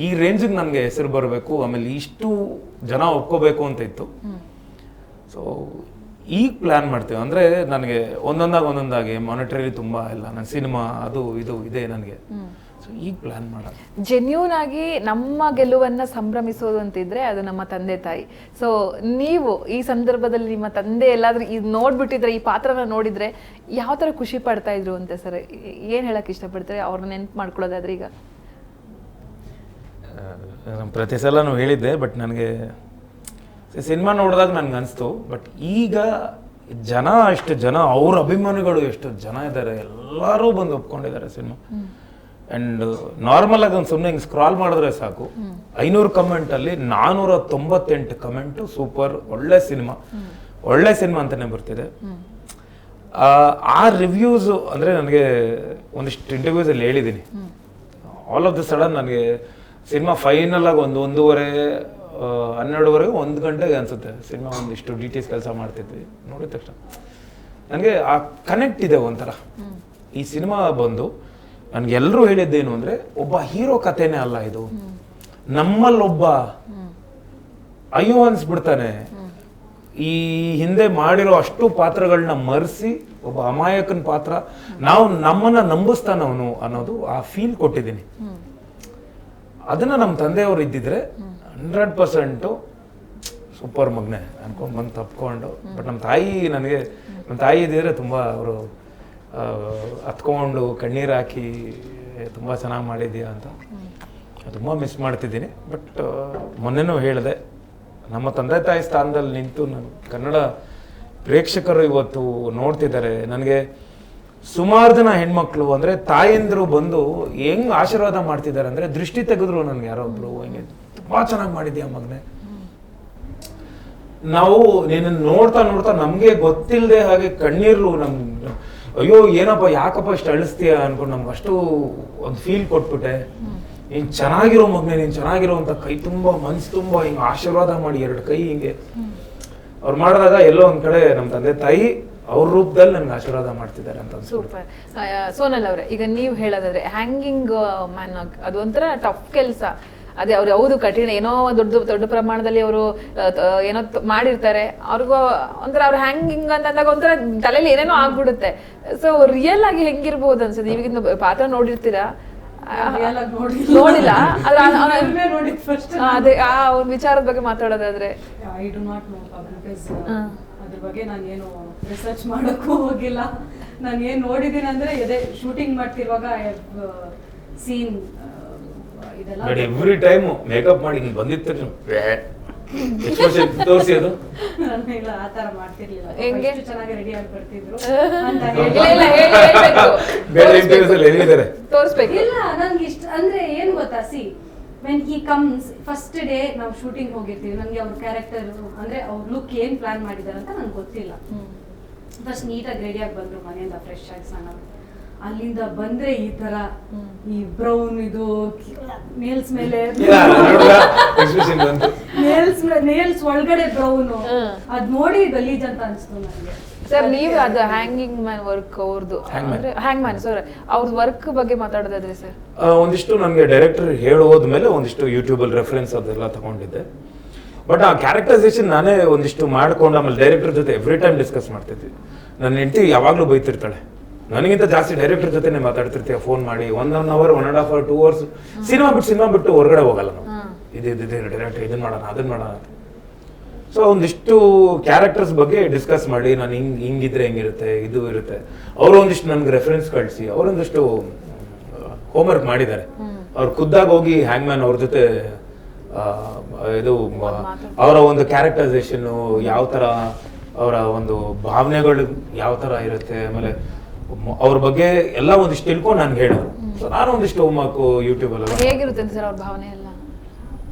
ಈ ರೇಂಜಿಗೆ ನನಗೆ ಹೆಸರು ಬರಬೇಕು, ಆಮೇಲೆ ಇಷ್ಟು ಜನ ಒಪ್ಕೋಬೇಕು ಅಂತ ಇತ್ತು. ಸೊ ಈಗ ಪ್ಲಾನ್ ಮಾಡ್ತೇವೆ. ಅಂದರೆ ನನಗೆ ಒಂದೊಂದಾಗಿ ಮಾನಿಟರಿ ತುಂಬ ಇಲ್ಲ, ನನ್ನ ಸಿನಿಮಾ ಅದು ಇದು ಇದೆ ನನಗೆ. ಸೊ ಈಗ ಪ್ಲಾನ್ ಮಾಡೋದು. ಜೆನ್ಯೂನ್ ಆಗಿ ನಮ್ಮ ಗೆಲುವನ್ನ ಸಂಭ್ರಮಿಸೋದು ಅಂತಿದ್ರೆ ಅದು ನಮ್ಮ ತಂದೆ ತಾಯಿ. ಸೊ ನೀವು ಈ ಸಂದರ್ಭದಲ್ಲಿ ನಿಮ್ಮ ತಂದೆ ಎಲ್ಲಾದ್ರೂ ಇದು ನೋಡ್ಬಿಟ್ಟಿದ್ರೆ, ಈ ಪಾತ್ರನ ನೋಡಿದ್ರೆ ಯಾವ ಥರ ಖುಷಿ ಪಡ್ತಾ ಇದ್ರು ಅಂತ ಸರ್ ಏನು ಹೇಳಕ್ ಇಷ್ಟಪಡ್ತಾರೆ? ಅವ್ರನ್ನ ನೆನ್ಪು ಮಾಡ್ಕೊಳ್ಳೋದಾದ್ರೆ ಈಗ ಪ್ರತಿ ಸಲ ಹೇಳಿದ್ದೆ, ಬಟ್ ನನಗೆ ಸಿನಿಮಾ ನೋಡಿದಾಗ ನನ್ಗೆ ಅನಿಸ್ತು. ಬಟ್ ಈಗ ಅಷ್ಟು ಜನ ಅವ್ರ ಅಭಿಮಾನಿಗಳು ಎಷ್ಟು ಜನ ಇದ್ದಾರೆ, ಎಲ್ಲರೂ ಬಂದು ಒಪ್ಕೊಂಡಿದ್ದಾರೆ ಸಿನಿಮಾ. ಆ್ಯಂಡ್ ನಾರ್ಮಲ್ ಆಗಿ ಒಂದು ಸುಮ್ಮನೆ ಹಿಂಗೆ ಸ್ಕ್ರಾಲ್ ಮಾಡಿದ್ರೆ ಸಾಕು, 500 ಕಮೆಂಟಲ್ಲಿ 498 ಕಮೆಂಟು ಸೂಪರ್, ಒಳ್ಳೆ ಸಿನಿಮಾ ಅಂತಾನೆ ಬರ್ತಿದೆ. ಆ ರಿವ್ಯೂಸು ಅಂದರೆ ನನಗೆ ಒಂದಿಷ್ಟು ಇಂಟರ್ವ್ಯೂಸಲ್ಲಿ ಹೇಳಿದ್ದೀನಿ. ಆಲ್ ಆಫ್ ದ ಸಡನ್ ನನಗೆ ಸಿನಿಮಾ ಫೈನಲ್ ಆಗಿ 1:30 12ವರೆಗೆ 1 ಗಂಟೆಗೆ ಅನಿಸುತ್ತೆ ಸಿನಿಮಾ ಒಂದಿಷ್ಟು ಡೀಟೇಲ್ಸ್ ಕೆಲಸ ಮಾಡ್ತಿದ್ವಿ. ನೋಡಿದ ತಕ್ಷಣ ನನಗೆ ಆ ಕನೆಕ್ಟ್ ಇದೆ ಒಂಥರ. ಈ ಸಿನಿಮಾ ಬಂದು ನನಗೆಲ್ಲರೂ ಹೇಳಿದ್ದೇನು ಅಂದರೆ, ಒಬ್ಬ ಹೀರೋ ಕಥೆನೇ ಅಲ್ಲ ಇದು, ನಮ್ಮಲ್ಲೊಬ್ಬ ಅಯ್ಯೋ ಅನ್ಸ್ಬಿಡ್ತಾನೆ, ಈ ಹಿಂದೆ ಮಾಡಿರೋ ಅಷ್ಟು ಪಾತ್ರಗಳನ್ನ ಮರೆಸಿ ಒಬ್ಬ ಅಮಾಯಕನ ಪಾತ್ರ, ನಾವು ನಮ್ಮನ್ನ ನಂಬಿಸ್ತಾನ ಅವನು ಅನ್ನೋದು ಆ ಫೀಲ್ ಕೊಟ್ಟಿದ್ದೀನಿ. ಅದನ್ನ ನಮ್ಮ ತಂದೆಯವರು ಇದ್ದಿದ್ರೆ 100% ಸೂಪರ್ ಮಗ್ನೆ ಅನ್ಕೊಂಡು ಬಂದು ತಪ್ಕೊಂಡು. ಬಟ್ ನಮ್ಮ ತಾಯಿ ಇದ್ದಿದ್ರೆ ತುಂಬ ಅವರು ಹತ್ಕೊಂಡು ಕಣ್ಣೀರು ಹಾಕಿ ತುಂಬ ಚೆನ್ನಾಗಿ ಮಾಡಿದ್ಯಾ ಅಂತ ತುಂಬ ಮಿಸ್ ಮಾಡ್ತಿದ್ದೀನಿ. ಬಟ್ ಮೊನ್ನೆನೂ ಹೇಳಿದೆ, ನಮ್ಮ ತಂದೆ ತಾಯಿ ಸ್ಥಾನದಲ್ಲಿ ನಿಂತು ಕನ್ನಡ ಪ್ರೇಕ್ಷಕರು ಇವತ್ತು ನೋಡ್ತಿದ್ದಾರೆ. ನನಗೆ ಸುಮಾರು ಜನ ಹೆಣ್ಮಕ್ಳು ಅಂದರೆ ತಾಯಂದರು ಬಂದು ಹೆಂಗ್ ಆಶೀರ್ವಾದ ಮಾಡ್ತಿದ್ದಾರೆ ಅಂದರೆ, ದೃಷ್ಟಿ ತೆಗೆದ್ರು ನನಗೆ ಯಾರೊಬ್ರು, ಹಿಂಗೆ ತುಂಬ ಚೆನ್ನಾಗಿ ಮಾಡಿದ್ಯಾ ಮಗನೆ, ನಾವು ನಿನ್ನ ನೋಡ್ತಾ ನೋಡ್ತಾ ನಮಗೆ ಗೊತ್ತಿಲ್ಲದೆ ಹಾಗೆ ಕಣ್ಣೀರು ಅಯ್ಯೋ ಏನಪ್ಪ ಯಾಕಪ್ಪ ಇಷ್ಟು ಅಳಿಸ್ತೀಯ ಅನ್ಕೊಂಡು ನಮ್ಗೆ ಅಷ್ಟು ಒಂದು ಫೀಲ್ ಕೊಟ್ಬಿಟ್ಟೆ. ನೀನು ಚೆನ್ನಾಗಿರೋ ಮಗನೆ, ನೀನು ಚೆನ್ನಾಗಿರೋ ಅಂತ ಕೈ ತುಂಬ ಮನ್ಸು ತುಂಬ ಹಿಂಗೆ ಆಶೀರ್ವಾದ ಮಾಡಿ 2 ಕೈ ಹಿಂಗೆ ಅವ್ರು ಮಾಡಿದಾಗ ಎಲ್ಲೋ ಒಂದ್ ಕಡೆ ನಮ್ಮ ತಂದೆ ತಾಯಿ ಅವ್ರ ರೂಪದಲ್ಲಿ ನನ್ಗೆ ಆಶೀರ್ವಾದ ಮಾಡ್ತಿದ್ದಾರೆ ಅಂತ. ಸೂಪರ್. ಸೋನಲ್ ಅವರೇ, ಈಗ ನೀವು ಹೇಳೋದಾದ್ರೆ ಹ್ಯಾಂಗಿಂಗ್ ಮ್ಯಾನ್ ಅದು ಒಂಥರ ಟಫ್ ಕೆಲಸ. ಅದೇ ಅವ್ರು ಯಾವುದು ಕಠಿಣ, ಏನೋ ದೊಡ್ಡ ಪ್ರಮಾಣದಲ್ಲಿ ಅವರು ಏನೋ ಮಾಡಿರ್ತಾರೆ, ಅವ್ರಿಗೂ ಒಂಥರ ಅವ್ರು ಹ್ಯಾಂಗಿಂಗ್ ಅಂತಂದಾಗ ಒಂಥರ ತಲೆಯಲ್ಲಿ ಏನೇನೋ ಆಗ್ಬಿಡುತ್ತೆ. ಸೊ ರಿಯಲ್ ಆಗಿ ಹೆಂಗಿರ್ಬೋದು ಅನ್ಸುತ್ತೆ? ಈಗಿನ ಪಾತ್ರ ನೋಡಿರ್ತೀರಾ? ನೋಡಿಲ್ಲ. ಅದೇ ಆ ಒಂದು ವಿಚಾರದ ಬಗ್ಗೆ ಮಾತಾಡೋದಾದ್ರೆ I do not know because ಅದ್ರ ಬಗ್ಗೆ ನಾನು ಏನು ರಿಸರ್ಚ್ ಮಾಡೋಕ್ಕೂ ಹೋಗಿಲ್ಲ. ನಾನು ಏನು ನೋಡಿದ್ದೀನಿ ಅಂದ್ರೆ ಇದೇ ಶೂಟಿಂಗ್ ಮಾಡ್ತಿರುವಾಗ ಸೀನ್ ಇದೆಲ್ಲ ಎವ್ರಿ ಟೈಮ್ ಮೇಕಪ್ ಮಾಡಿ ಬಂದಿತ್ತು ತೋರಿಸಿ ಅದು ಇಲ್ಲ ಆ ತರ ಮಾಡ್ತಿರ್ಲಿಲ್ಲ. ಹೆಂಗೆ ಚೆನ್ನಾಗಿ ರೆಡಿ ಆಗಿ ಬರ್ತಿದ್ರು ತೋರಿಸ್ಬೇಕು. ಇಲ್ಲ ನಂಗೆ ಇಷ್ಟ ಅಂದ್ರೆ ಏನ್ ಗೊತ್ತಾ, see when he comes first day ನಾವು ಶೂಟಿಂಗ್ ಹೋಗಿರ್ತೀವಿ, ನನಗೆ ಅವ್ರ ಕ್ಯಾರೆಕ್ಟರ್ ಅಂದ್ರೆ ಅವ್ರ ಲುಕ್ ಏನ್ ಪ್ಲಾನ್ ಮಾಡಿದಾರೆ ಅಂತ ನಂಗೆ ಗೊತ್ತಿಲ್ಲ. ಫಸ್ಟ್ ನೀಟಾಗಿ ರೆಡಿ ಆಗಿ ಬಂದ್ರು ಮನೆಯಿಂದ ಫ್ರೆಶ್ ಆಗಿ ಸಣ್ಣ, ಅಲ್ಲಿಂದ ಬಂದ್ರೆ ಈ ತರ ಈ ಬ್ರೌನ್ ಇದು ನೇಲ್ಸ್ ಮೇಲೆ ನೇಲ್ಸ್ ಒಳಗಡೆ ಬ್ರೌನ್, ಅದ್ ನೋಡಿ ಗಲೀಜ್ ಅಂತ ಅನ್ಸ್ತು ನನಗೆ. ಸರ್ ನೀವು ಅದು ಹ್ಯಾಂಗಿಂಗ್ ಮ್ಯಾನ್ ವರ್ಕ್ ಅವ್ರದ್ದು ಅಂದ್ರೆ ಹ್ಯಾಂಗ್ ಮ್ಯಾನ್ ಸರ್ ಅವ್ರ ವರ್ಕ್ ಬಗ್ಗೆ ಮಾತಾಡೋದಾದ್ರೆ ಸರ್ ಒಂದಿಷ್ಟು ನನಗೆ ಡೈರೆಕ್ಟರ್ ಹೇಳೋದ್ಮೇಲೆ ಒಂದಿಷ್ಟು ಯೂಟ್ಯೂಬಲ್ಲಿ ರೆಫರೆನ್ಸ್ ಅದೆಲ್ಲ ತಗೊಂಡಿದ್ದೆ. ಬಟ್ ಆ ಕ್ಯಾರೆಕ್ಟರೈಸೇಷನ್ ನಾನೇ ಒಂದಿಷ್ಟು ಮಾಡ್ಕೊಂಡು ಆಮೇಲೆ ಡೈರೆಕ್ಟರ್ ಜೊತೆ ಎವ್ರಿ ಟೈಮ್ ಡಿಸ್ಕಸ್ ಮಾಡ್ತಿದ್ವಿ. ನನ್ನ ಹೆಂಡತಿ ಯಾವಾಗಲೂ ಬೈತಿರ್ತಾಳೆ, ನನಗಿಂತ ಜಾಸ್ತಿ ಡೈರೆಕ್ಟರ್ ಜೊತೆನೆ ಮಾತಾಡ್ತಿರ್ತೀವಿ ಫೋನ್ ಮಾಡಿ 1 hour 1.5 hour 2 hours. ಸಿನಿಮಾ ಬಿಟ್ಟು ಹೊರಗಡೆ ಹೋಗಲ್ಲ ನಾವು, ಇದು ಡೈರೆಕ್ಟರ್ ಇದನ್ನ ಮಾಡೋಣ ಅದನ್ನ ಮಾಡೋಣ. ಸೊ ಒಂದಿಷ್ಟು ಕ್ಯಾರೆಕ್ಟರ್ಸ್ ಬಗ್ಗೆ ಡಿಸ್ಕಸ್ ಮಾಡಿ ನಾನು ಹಿಂಗಿದ್ರೆ ಹೆಂಗಿರುತ್ತೆ, ಇದು ಇರುತ್ತೆ. ಅವರು ಒಂದಿಷ್ಟು ನನಗೆ ರೆಫರೆನ್ಸ್ ಕಳಿಸಿ ಅವರೊಂದಿಷ್ಟು ಹೋಮ್ವರ್ಕ್ ಮಾಡಿದ್ದಾರೆ. ಅವ್ರು ಖುದ್ದಾಗಿ ಹೋಗಿ ಹ್ಯಾಂಗ್ ಮ್ಯಾನ್ ಅವ್ರ ಜೊತೆ ಇದು ಅವರ ಒಂದು ಕ್ಯಾರೆಕ್ಟರೈಸೇಷನ್ ಯಾವ ಥರ, ಅವರ ಒಂದು ಭಾವನೆಗಳು ಯಾವ ಥರ ಇರುತ್ತೆ, ಆಮೇಲೆ ಅವ್ರ ಬಗ್ಗೆ ಎಲ್ಲ ಒಂದಿಷ್ಟು ತಿಳ್ಕೊಂಡು ನನ್ಗೆ ಹೇಳಿದ್ರು. ಸೊ ನಾನು ಒಂದಿಷ್ಟು ಹೋಮ್ವರ್ಕ್ ಯೂಟ್ಯೂಬಲ್ಲಿ ಹೇಗಿರುತ್ತೆ ಸರ್ ಅವ್ರ ಭಾವನೆ ಎಲ್ಲ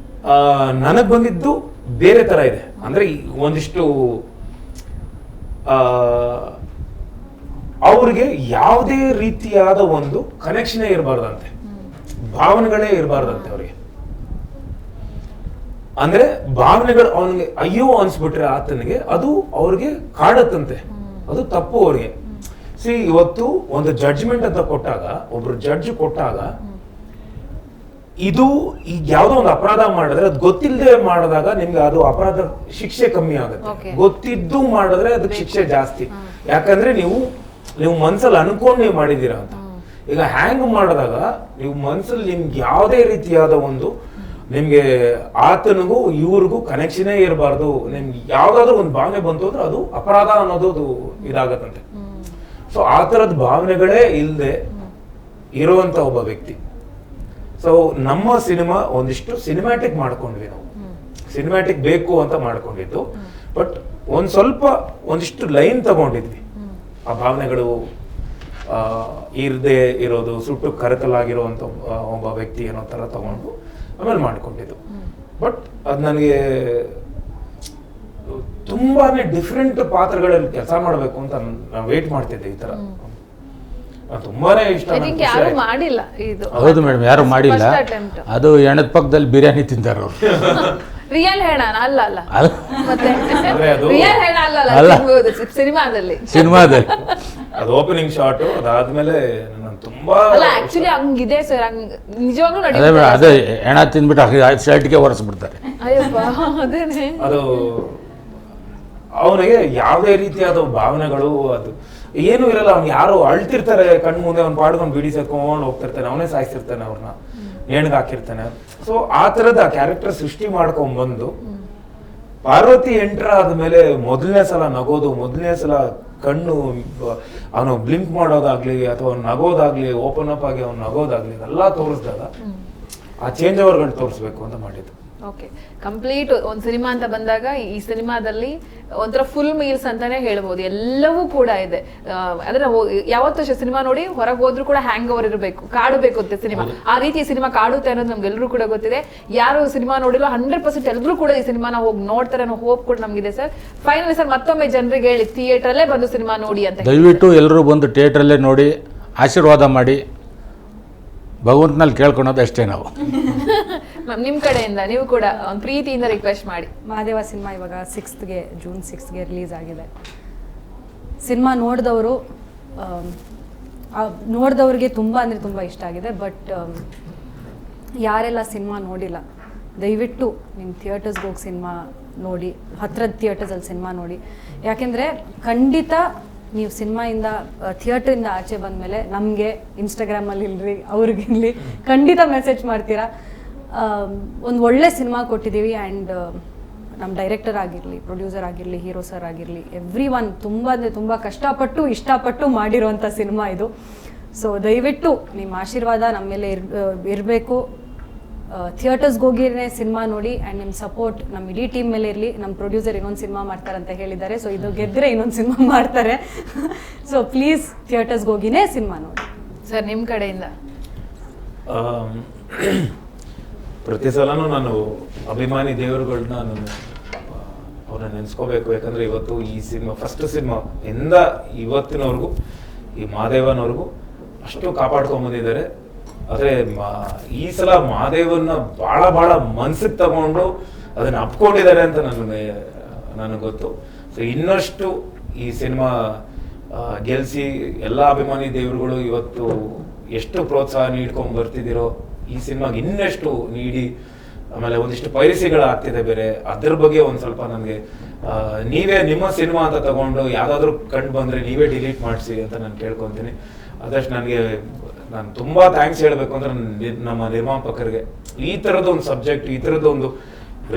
ನನಗೆ ಬಂದಿದ್ದು ಬೇರೆ ಥರ ಇದೆ. ಅಂದರೆ ಒಂದಿಷ್ಟು ಅವ್ರಿಗೆ ಯಾವುದೇ ರೀತಿಯಾದ ಒಂದು ಕನೆಕ್ಷನೇ ಇರಬಾರ್ದಂತೆ, ಭಾವನೆಗಳೇ ಇರಬಾರ್ದಂತೆ ಅವ್ರಿಗೆ. ಅಂದ್ರೆ ಭಾವನೆಗಳು ಅವನಿಗೆ ಅಯ್ಯೋ ಅನ್ಸ್ಬಿಟ್ರೆ ಆತನಿಗೆ ಅದು ಅವ್ರಿಗೆ ಕಾಡತ್ತಂತೆ, ಅದು ತಪ್ಪು ಅವ್ರಿಗೆ. ಸಿ ಇವತ್ತು ಒಂದು ಜಡ್ಜ್ಮೆಂಟ್ ಅಂತ ಕೊಟ್ಟಾಗ, ಒಬ್ರು ಜಡ್ಜ್ ಕೊಟ್ಟಾಗ, ಇದು ಈಗ ಯಾವ್ದೋ ಒಂದು ಅಪರಾಧ ಮಾಡಿದ್ರೆ ಅದು ಗೊತ್ತಿಲ್ಲದೆ ಮಾಡಿದಾಗ ನಿಮ್ಗೆ ಅದು ಅಪರಾಧ ಶಿಕ್ಷೆ ಕಮ್ಮಿ ಆಗುತ್ತೆ, ಗೊತ್ತಿದ್ದು ಮಾಡಿದ್ರೆ ಅದಕ್ಕೆ ಶಿಕ್ಷೆ ಜಾಸ್ತಿ. ಯಾಕಂದ್ರೆ ನೀವು ಮನ್ಸಲ್ಲಿ ಅನ್ಕೊಂಡು ನೀವು ಮಾಡಿದೀರಾ ಅಂತ. ಈಗ ಹ್ಯಾಂಗ್ ಮಾಡಿದಾಗ ನೀವು ಮನ್ಸಲ್ಲಿ ನಿಮ್ಗೆ ಯಾವುದೇ ರೀತಿಯಾದ ಒಂದು ನಿಮ್ಗೆ ಆತನಿಗೂ ಇವ್ರಿಗೂ ಕನೆಕ್ಷನೇ ಇರಬಾರ್ದು, ನಿಮ್ಗೆ ಯಾವ್ದಾದ್ರು ಒಂದು ಭಾವನೆ ಬಂತು ಅಂದ್ರೆ ಅದು ಅಪರಾಧ ಅನ್ನೋದು ಇದಾಗತ್ತಂತೆ. ಸೊ ಆ ಥರದ ಭಾವನೆಗಳೇ ಇಲ್ಲದೆ ಇರುವಂತ ಒಬ್ಬ ವ್ಯಕ್ತಿ. ಸೊ ನಮ್ಮ ಸಿನಿಮಾ ಒಂದಿಷ್ಟು ಸಿನಿಮ್ಯಾಟಿಕ್ ಮಾಡ್ಕೊಂಡ್ವಿ ನಾವು, ಸಿನಿಮ್ಯಾಟಿಕ್ ಬೇಕು ಅಂತ ಮಾಡ್ಕೊಂಡಿದ್ದು. ಬಟ್ ಒಂದಿಷ್ಟು ಲೈನ್ ತಗೊಂಡಿದ್ವಿ, ಆ ಭಾವನೆಗಳು ಇರದೆ ಇರೋದು, ಸುಟ್ಟು ಕರಕಲಾಗಿರುವಂತ ಒಬ್ಬ ವ್ಯಕ್ತಿ ಅನ್ನೋ ತರ ತಗೊಂಡು ಆಮೇಲೆ ಮಾಡ್ಕೊಂಡಿದ್ದು. ಬಟ್ ಅದು ನನಗೆ ತುಂಬಾನೇ ಡಿಫ್ರೆಂಟ್ ಪಾತ್ರಗಳಲ್ಲಿ ಕೆಲಸ ಮಾಡಬೇಕು ಅಂತ ನಾನು ವೇಟ್ ಮಾಡ್ತಿದ್ದೆ. ಈ ತರ ತುಂಬಾನೇ ಇಷ್ಟ. ಐ ಥಿಂಕ್ ಯಾರು ಮಾಡಿಲ್ಲ ಇದು. ಹೌದು ಮೇಡಮ್, ಯಾರು ಮಾಡಿಲ್ಲ. First attempt. ಅದು ಎಣ್ಣದ ಪಕ್ಕದಲ್ಲಿ ಬಿರಿಯಾನಿ ತಿಂತಾರೆ ಅವರು. ರಿಯಲ್ ಹೆಣ ಅಲ್ಲ ಅಲ್ಲ ಅಲ್ಲ. ಮತ್ತೆ ಅಂದ್ರೆ ಅದು ರಿಯಲ್ ಹೆಣ ಅಲ್ಲ ಅಲ್ಲ. ಅಲ್ಲ ಸಿನಿಮಾದಲ್ಲಿ ಸಿನಿಮಾದಲ್ಲಿ ಅದು ಓಪನಿಂಗ್ ಶಾಟ್. ಅದಾದ್ಮೇಲೆ ನಾನು ತುಂಬಾ ಅಲ್ಲ ಆಕ್ಚುಲಿ ಹಂಗಿದೆ ಸರ್, ಹಂಗ್ ನಿಜವಾಗ್ಲೂ ಅದೇ ನಡೆಯುತ್ತೆ. ಮೇಡಮ್, ಅದೇ ಎಣ ತಿಂದ್ಬಿಟ್ಟು ಶರ್ಟ್ಗೆ ಒರೆಸ್ಬಿಡ್ತಾರೆ. ಅಯ್ಯಪ್ಪ ಅದೇನೆ. ಅದು ಅವನಿಗೆ ಯಾವುದೇ ರೀತಿಯಾದ ಭಾವನೆಗಳು ಅದು ಏನು ಇರಲ್ಲ. ಅವ್ನು ಯಾರು ಅಳ್ತಿರ್ತಾರೆ ಕಣ್ ಮುಂದೆ, ಅವ್ನು ಪಾಡ್ಕೊಂಡು ಬಿಡಿ ಸೇರ್ಕೊಂಡು ಹೋಗ್ತಿರ್ತಾನೆ, ಅವನೇ ಸಾಯಿಸಿರ್ತಾನೆ, ಅವ್ರನ್ನ ನೇಣಿಗೆ ಹಾಕಿರ್ತಾನೆ. ಸೊ ಆ ತರದ ಕ್ಯಾರೆಕ್ಟರ್ ಸೃಷ್ಟಿ ಮಾಡ್ಕೊಂಡ್ ಬಂದು ಪಾರ್ವತಿ ಎಂಟರ್ ಆದ್ಮೇಲೆ ಮೊದಲನೇ ಸಲ ನಗೋದು, ಮೊದಲನೇ ಸಲ ಕಣ್ಣು ಅವನು ಬ್ಲಿಂಕ್ ಮಾಡೋದಾಗ್ಲಿ ಅಥವಾ ನಗೋದಾಗ್ಲಿ, ಓಪನ್ ಅಪ್ ಆಗಿ ಅವ್ನು ನಗೋದಾಗ್ಲಿ, ಎಲ್ಲ ತೋರಿಸಿದಾಗ ಆ ಚೇಂಜ್ ಓವರ್ಗಳು ತೋರಿಸ್ಬೇಕು ಅಂತ ಮಾಡಿದ್ದು. ಓಕೆ, ಕಂಪ್ಲೀಟ್ ಒಂದು ಸಿನಿಮಾ ಅಂತ ಬಂದಾಗ ಈ ಸಿನಿಮಾದಲ್ಲಿ ಒಂಥರ ಫುಲ್ ಮೀಲ್ಸ್ ಅಂತಾನೆ ಹೇಳ್ಬೋದು. ಎಲ್ಲವೂ ಕೂಡ ಇದೆ. ಅಂದ್ರೆ ನಾವು ಯಾವತ್ತೂ ಸಿನಿಮಾ ನೋಡಿ ಹೊರಗೆ ಹೋದ್ರೂ ಕೂಡ ಹ್ಯಾಂಗ್ ಓವರ್ ಇರಬೇಕು, ಕಾಡಬೇಕು ಅಂತ ಸಿನಿಮಾ. ಆ ರೀತಿ ಸಿನಿಮಾ ಕಾಡುತ್ತೆ ಅನ್ನೋದು ನಮ್ಗೆಲ್ಲರೂ ಕೂಡ ಗೊತ್ತಿದೆ. ಯಾರು ಸಿನಿಮಾ ನೋಡಿರೋ 100% ಎಲ್ಲರೂ ಕೂಡ ಈ ಸಿನಿಮಾನ ಹೋಗಿ ನೋಡ್ತಾರೆ ಅನ್ನೋ ಹೋಪ್ ಕೂಡ ನಮಗಿದೆ ಸರ್. ಫೈನಲಿ ಸರ್ ಮತ್ತೊಮ್ಮೆ ಜನರಿಗೆ ಹೇಳಿ, ಥಿಯೇಟರಲ್ಲೇ ಬಂದು ಸಿನಿಮಾ ನೋಡಿ ಅಂತ. ದಯವಿಟ್ಟು ಎಲ್ಲರೂ ಬಂದು ಥಿಯೇಟ್ರಲ್ಲೇ ನೋಡಿ ಆಶೀರ್ವಾದ ಮಾಡಿ, ಭಗವಂತನಲ್ಲಿ ಕೇಳ್ಕೊಳೋದು ಅಷ್ಟೇ ನಾವು. ನಿಮ್ ಕಡೆಯಿಂದ ನೀವು ಕೂಡ ಒಂದು ಪ್ರೀತಿಯಿಂದ ರಿಕ್ವೆಸ್ಟ್ ಮಾಡಿ. ಮಹಾದೇವ ಸಿನಿಮಾ ಇವಾಗ ಜೂನ್ 6ಗೆ ರಿಲೀಸ್ ಆಗಿದೆ. ಸಿನಿಮಾ ನೋಡಿದವ್ರಿಗೆ ತುಂಬ ಅಂದರೆ ತುಂಬ ಇಷ್ಟ ಆಗಿದೆ. ಬಟ್ ಯಾರೆಲ್ಲ ಸಿನಿಮಾ ನೋಡಿಲ್ಲ, ದಯವಿಟ್ಟು ನಿಮ್ಮ ಥಿಯೇಟರ್ಸ್ಗೆ ಹೋಗಿ ಸಿನಿಮಾ ನೋಡಿ, ಹತ್ರದ ಥಿಯೇಟರ್ಸಲ್ಲಿ ಸಿನಿಮಾ ನೋಡಿ. ಯಾಕೆಂದರೆ ಖಂಡಿತ ನೀವು ಸಿನಿಮಾಯಿಂದ ಥಿಯೇಟ್ರಿಂದ ಆಚೆ ಬಂದಮೇಲೆ ನಮಗೆ ಇನ್ಸ್ಟಾಗ್ರಾಮಲ್ಲಿ ಇಲ್ಲರಿ ಅವ್ರಿಗಿರಲಿ ಖಂಡಿತ ಮೆಸೇಜ್ ಮಾಡ್ತೀರಾ. ಒಂದು ಒಳ್ಳೆ ಸಿನಿಮಾ ಕೊಟ್ಟಿದ್ದೀವಿ. ಆ್ಯಂಡ್ ನಮ್ಮ ಡೈರೆಕ್ಟರ್ ಆಗಿರಲಿ, ಪ್ರೊಡ್ಯೂಸರ್ ಆಗಿರಲಿ, ಹೀರೋ ಸರ್ ಆಗಿರಲಿ, ಎವ್ರಿ ಒನ್ ತುಂಬ ಅಂದರೆ ತುಂಬ ಕಷ್ಟಪಟ್ಟು ಇಷ್ಟಪಟ್ಟು ಮಾಡಿರೋವಂಥ ಸಿನಿಮಾ ಇದು. ಸೊ ದಯವಿಟ್ಟು ನಿಮ್ಮ ಆಶೀರ್ವಾದ ನಮ್ಮ ಮೇಲೆ ಇರಬೇಕು. ಥಿಯೇಟರ್ಸ್ಗೆ ಹೋಗಿನೇ ಸಿನಿಮಾ ನೋಡಿ. ಆ್ಯಂಡ್ ನಿಮ್ಮ ಸಪೋರ್ಟ್ ನಮ್ಮ ಇಡೀ ಟೀಮ್ ಮೇಲೆ ಇರಲಿ. ನಮ್ಮ ಪ್ರೊಡ್ಯೂಸರ್ ಇನ್ನೊಂದು ಸಿನಿಮಾ ಮಾಡ್ತಾರೆ ಅಂತ ಹೇಳಿದ್ದಾರೆ. ಸೊ ಇದು ಗೆದ್ದರೆ ಇನ್ನೊಂದು ಸಿನಿಮಾ ಮಾಡ್ತಾರೆ. ಸೊ ಪ್ಲೀಸ್ ಥಿಯೇಟರ್ಸ್ಗೆ ಹೋಗಿನೇ ಸಿನಿಮಾ ನೋಡಿ. ಸರ್ ನಿಮ್ಮ ಕಡೆಯಿಂದ ಪ್ರತಿ ಸಲನೂ ನಾನು ಅಭಿಮಾನಿ ದೇವರುಗಳನ್ನ ನಾನು ಅವ್ರನ್ನ ನೆನೆಸ್ಕೋಬೇಕು. ಯಾಕಂದ್ರೆ ಇವತ್ತು ಈ ಸಿನಿಮಾ ಫಸ್ಟ್ ಸಿನಿಮಾ ಇಂದ ಇವತ್ತಿನವರೆಗೂ ಈ ಮಹಾದೇವನವ್ರಿಗೂ ಅಷ್ಟು ಕಾಪಾಡ್ಕೊಂಬಂದಿದ್ದಾರೆ. ಆದರೆ ಈ ಸಲ ಮಹಾದೇವನ್ನ ಬಹಳ ಮನ್ಸಿಗೆ ತಗೊಂಡು ಅದನ್ನ ಅಪ್ಕೊಂಡಿದ್ದಾರೆ ಅಂತ ನನಗೆ ಗೊತ್ತು. ಸೊ ಇನ್ನಷ್ಟು ಈ ಸಿನಿಮಾ ಗೆಲ್ಸಿ ಎಲ್ಲ ಅಭಿಮಾನಿ ದೇವರುಗಳು ಇವತ್ತು ಎಷ್ಟು ಪ್ರೋತ್ಸಾಹ ನೀಡ್ಕೊಂಡ್ ಬರ್ತಿದ್ದೀರೋ ಈ ಸಿನಿಮಾಗೆ ಇನ್ನೆಷ್ಟು ನೀಡಿ. ಆಮೇಲೆ ಒಂದಿಷ್ಟು ಪೈರಸಿಗಳಾಗ್ತಿದೆ ಬೇರೆ, ಅದ್ರ ಬಗ್ಗೆ ಒಂದ್ ಸ್ವಲ್ಪ ನನಗೆ ನೀವೇ ನಿಮ್ಮ ಸಿನಿಮಾ ಅಂತ ತಗೊಂಡು ಯಾವ್ದಾದ್ರು ಕಂಡು ಬಂದ್ರೆ ನೀವೇ ಡಿಲೀಟ್ ಮಾಡಿಸಿ ಅಂತ ನಾನು ಕೇಳ್ಕೊತೀನಿ. ಅದಷ್ಟು ನಾನು ತುಂಬಾ ಥ್ಯಾಂಕ್ಸ್ ಹೇಳ್ಬೇಕು ಅಂದ್ರೆ ನಮ್ಮ ನಿರ್ಮಾಪಕರಿಗೆ. ಈ ತರದ ಒಂದು ಸಬ್ಜೆಕ್ಟ್, ಈ ತರದ ಒಂದು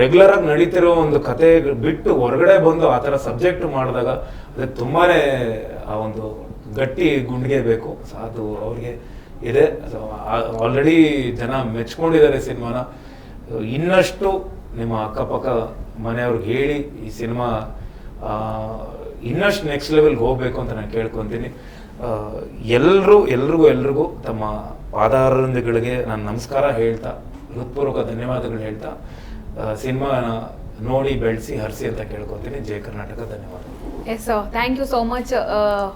ರೆಗ್ಯುಲರ್ ಆಗಿ ನಡೀತಿರೋ ಒಂದು ಕತೆ ಬಿಟ್ಟು ಹೊರಗಡೆ ಬಂದು ಆ ಥರ ಸಬ್ಜೆಕ್ಟ್ ಮಾಡಿದಾಗ ಅದಕ್ಕೆ ತುಂಬಾನೇ ಆ ಒಂದು ಗಟ್ಟಿ ಗುಂಡಿಗೆ ಬೇಕು. ಅದು ಅವ್ರಿಗೆ ಇದೆ. ಆಲ್ರೆಡಿ ಜನ ಮೆಚ್ಕೊಂಡಿದ್ದಾರೆ ಸಿನಿಮಾನ. ಇನ್ನಷ್ಟು ನಿಮ್ಮ ಅಕ್ಕಪಕ್ಕ ಮನೆಯವ್ರಿಗೆ ಹೇಳಿ ಈ ಸಿನಿಮಾ ಇನ್ನಷ್ಟು ನೆಕ್ಸ್ಟ್ ಲೆವೆಲ್ಗೆ ಹೋಗ್ಬೇಕು ಅಂತ ನಾನು ಕೇಳ್ಕೊತೀನಿ. ಎಲ್ರಿಗೂ ತಮ್ಮ ಪಾದಾರವಿಂದಗಳಿಗೆ ನಾನು ನಮಸ್ಕಾರ ಹೇಳ್ತಾ, ಹೃತ್ಪೂರ್ವಕ ಧನ್ಯವಾದಗಳು ಹೇಳ್ತಾ, ಸಿನಿಮಾನ ನೋಡಿ ಬೆಳೆಸಿ ಹರಿಸಿ ಅಂತ ಕೇಳ್ಕೊತೀನಿ. ಜೈ ಕರ್ನಾಟಕ. ಧನ್ಯವಾದ. Yes, thank you so much.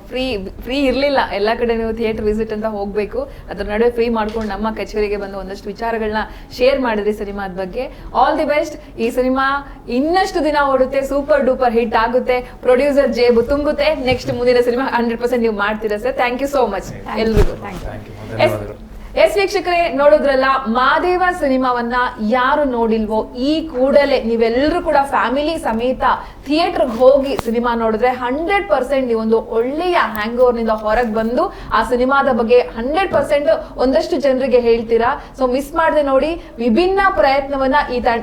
Free ಇರಲಿಲ್ಲ, ಎಲ್ಲ ಕಡೆ ನೀವು ಥಿಯೇಟರ್ ವಿಸಿಟ್ ಅಂತ ಹೋಗಬೇಕು, ಅದ್ರ ನಡುವೆ ಫ್ರೀ ಮಾಡ್ಕೊಂಡು ನಮ್ಮ ಕಚೇರಿಗೆ ಬಂದು ಒಂದಷ್ಟು ವಿಚಾರಗಳನ್ನ ಶೇರ್ ಮಾಡಿದ್ರಿ ಸಿನಿಮಾದ ಬಗ್ಗೆ. All the best. ಈ ಸಿನಿಮಾ ಇನ್ನಷ್ಟು ದಿನ ಓಡುತ್ತೆ, ಸೂಪರ್ ಡೂಪರ್ ಹಿಟ್ ಆಗುತ್ತೆ, ಪ್ರೊಡ್ಯೂಸರ್ ಜೇಬು ತುಂಬುತ್ತೆ. ನೆಕ್ಸ್ಟ್ ಮುಂದಿನ ಸಿನಿಮಾ 100% ನೀವು ಮಾಡ್ತೀರಾ sir. Thank you so much ಎಲ್ರಿಗೂ. ಧನ್ಯವಾದಗಳು. ಎಸ್ ವೀಕ್ಷಕರೇ, ನೋಡಿದ್ರಲ್ಲ, ಮಹಾದೇವ ಸಿನಿಮಾವನ್ನ ಯಾರು ನೋಡಿಲ್ವೋ ಈ ಕೂಡಲೇ ನೀವೆಲ್ಲರೂ ಕೂಡ ಫ್ಯಾಮಿಲಿ ಸಮೇತ ಥಿಯೇಟರ್ಗೆ ಹೋಗಿ ಸಿನಿಮಾ ನೋಡಿದ್ರೆ 100% ನೀವೊಂದು ಒಳ್ಳೆಯ ಹ್ಯಾಂಗ್ ಓವರ್ನಿಂದ ಹೊರಗೆ ಬಂದು ಆ ಸಿನಿಮಾದ ಬಗ್ಗೆ 100% ಒಂದಷ್ಟು ಜನರಿಗೆ ಹೇಳ್ತೀರಾ. ಸೊ ಮಿಸ್ ಮಾಡದೆ ನೋಡಿ. ವಿಭಿನ್ನ ಪ್ರಯತ್ನವನ್ನ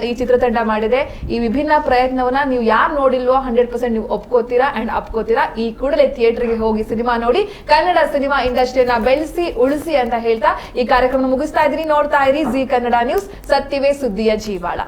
ಈ ಚಿತ್ರತಂಡ ಮಾಡಿದೆ. ಈ ವಿಭಿನ್ನ ಪ್ರಯತ್ನವನ್ನ ನೀವು ಯಾರು ನೋಡಿಲ್ವೋ 100% ನೀವು ಒಪ್ಕೋತೀರಾ ಅಂಡ್ ಅಪ್ಕೋತೀರಾ. ಈ ಕೂಡಲೇ ಥಿಯೇಟರ್ಗೆ ಹೋಗಿ ಸಿನಿಮಾ ನೋಡಿ, ಕನ್ನಡ ಸಿನಿಮಾ ಇಂಡಸ್ಟ್ರಿಯನ್ನ ಬೆಳೆಸಿ ಉಳಿಸಿ ಅಂತ ಹೇಳ್ತಾ ಈ ಕಾರ್ಯಕ್ರಮ ಮುಗಿಸ್ತಾ ಇದ್ದೀನಿ. ನೋಡ್ತಾ ಇರಿ ಜಿ ಕನ್ನಡ ನ್ಯೂಸ್, ಸತ್ಯವೇ ಸುದ್ದಿಯ ಜೀವಾಳ.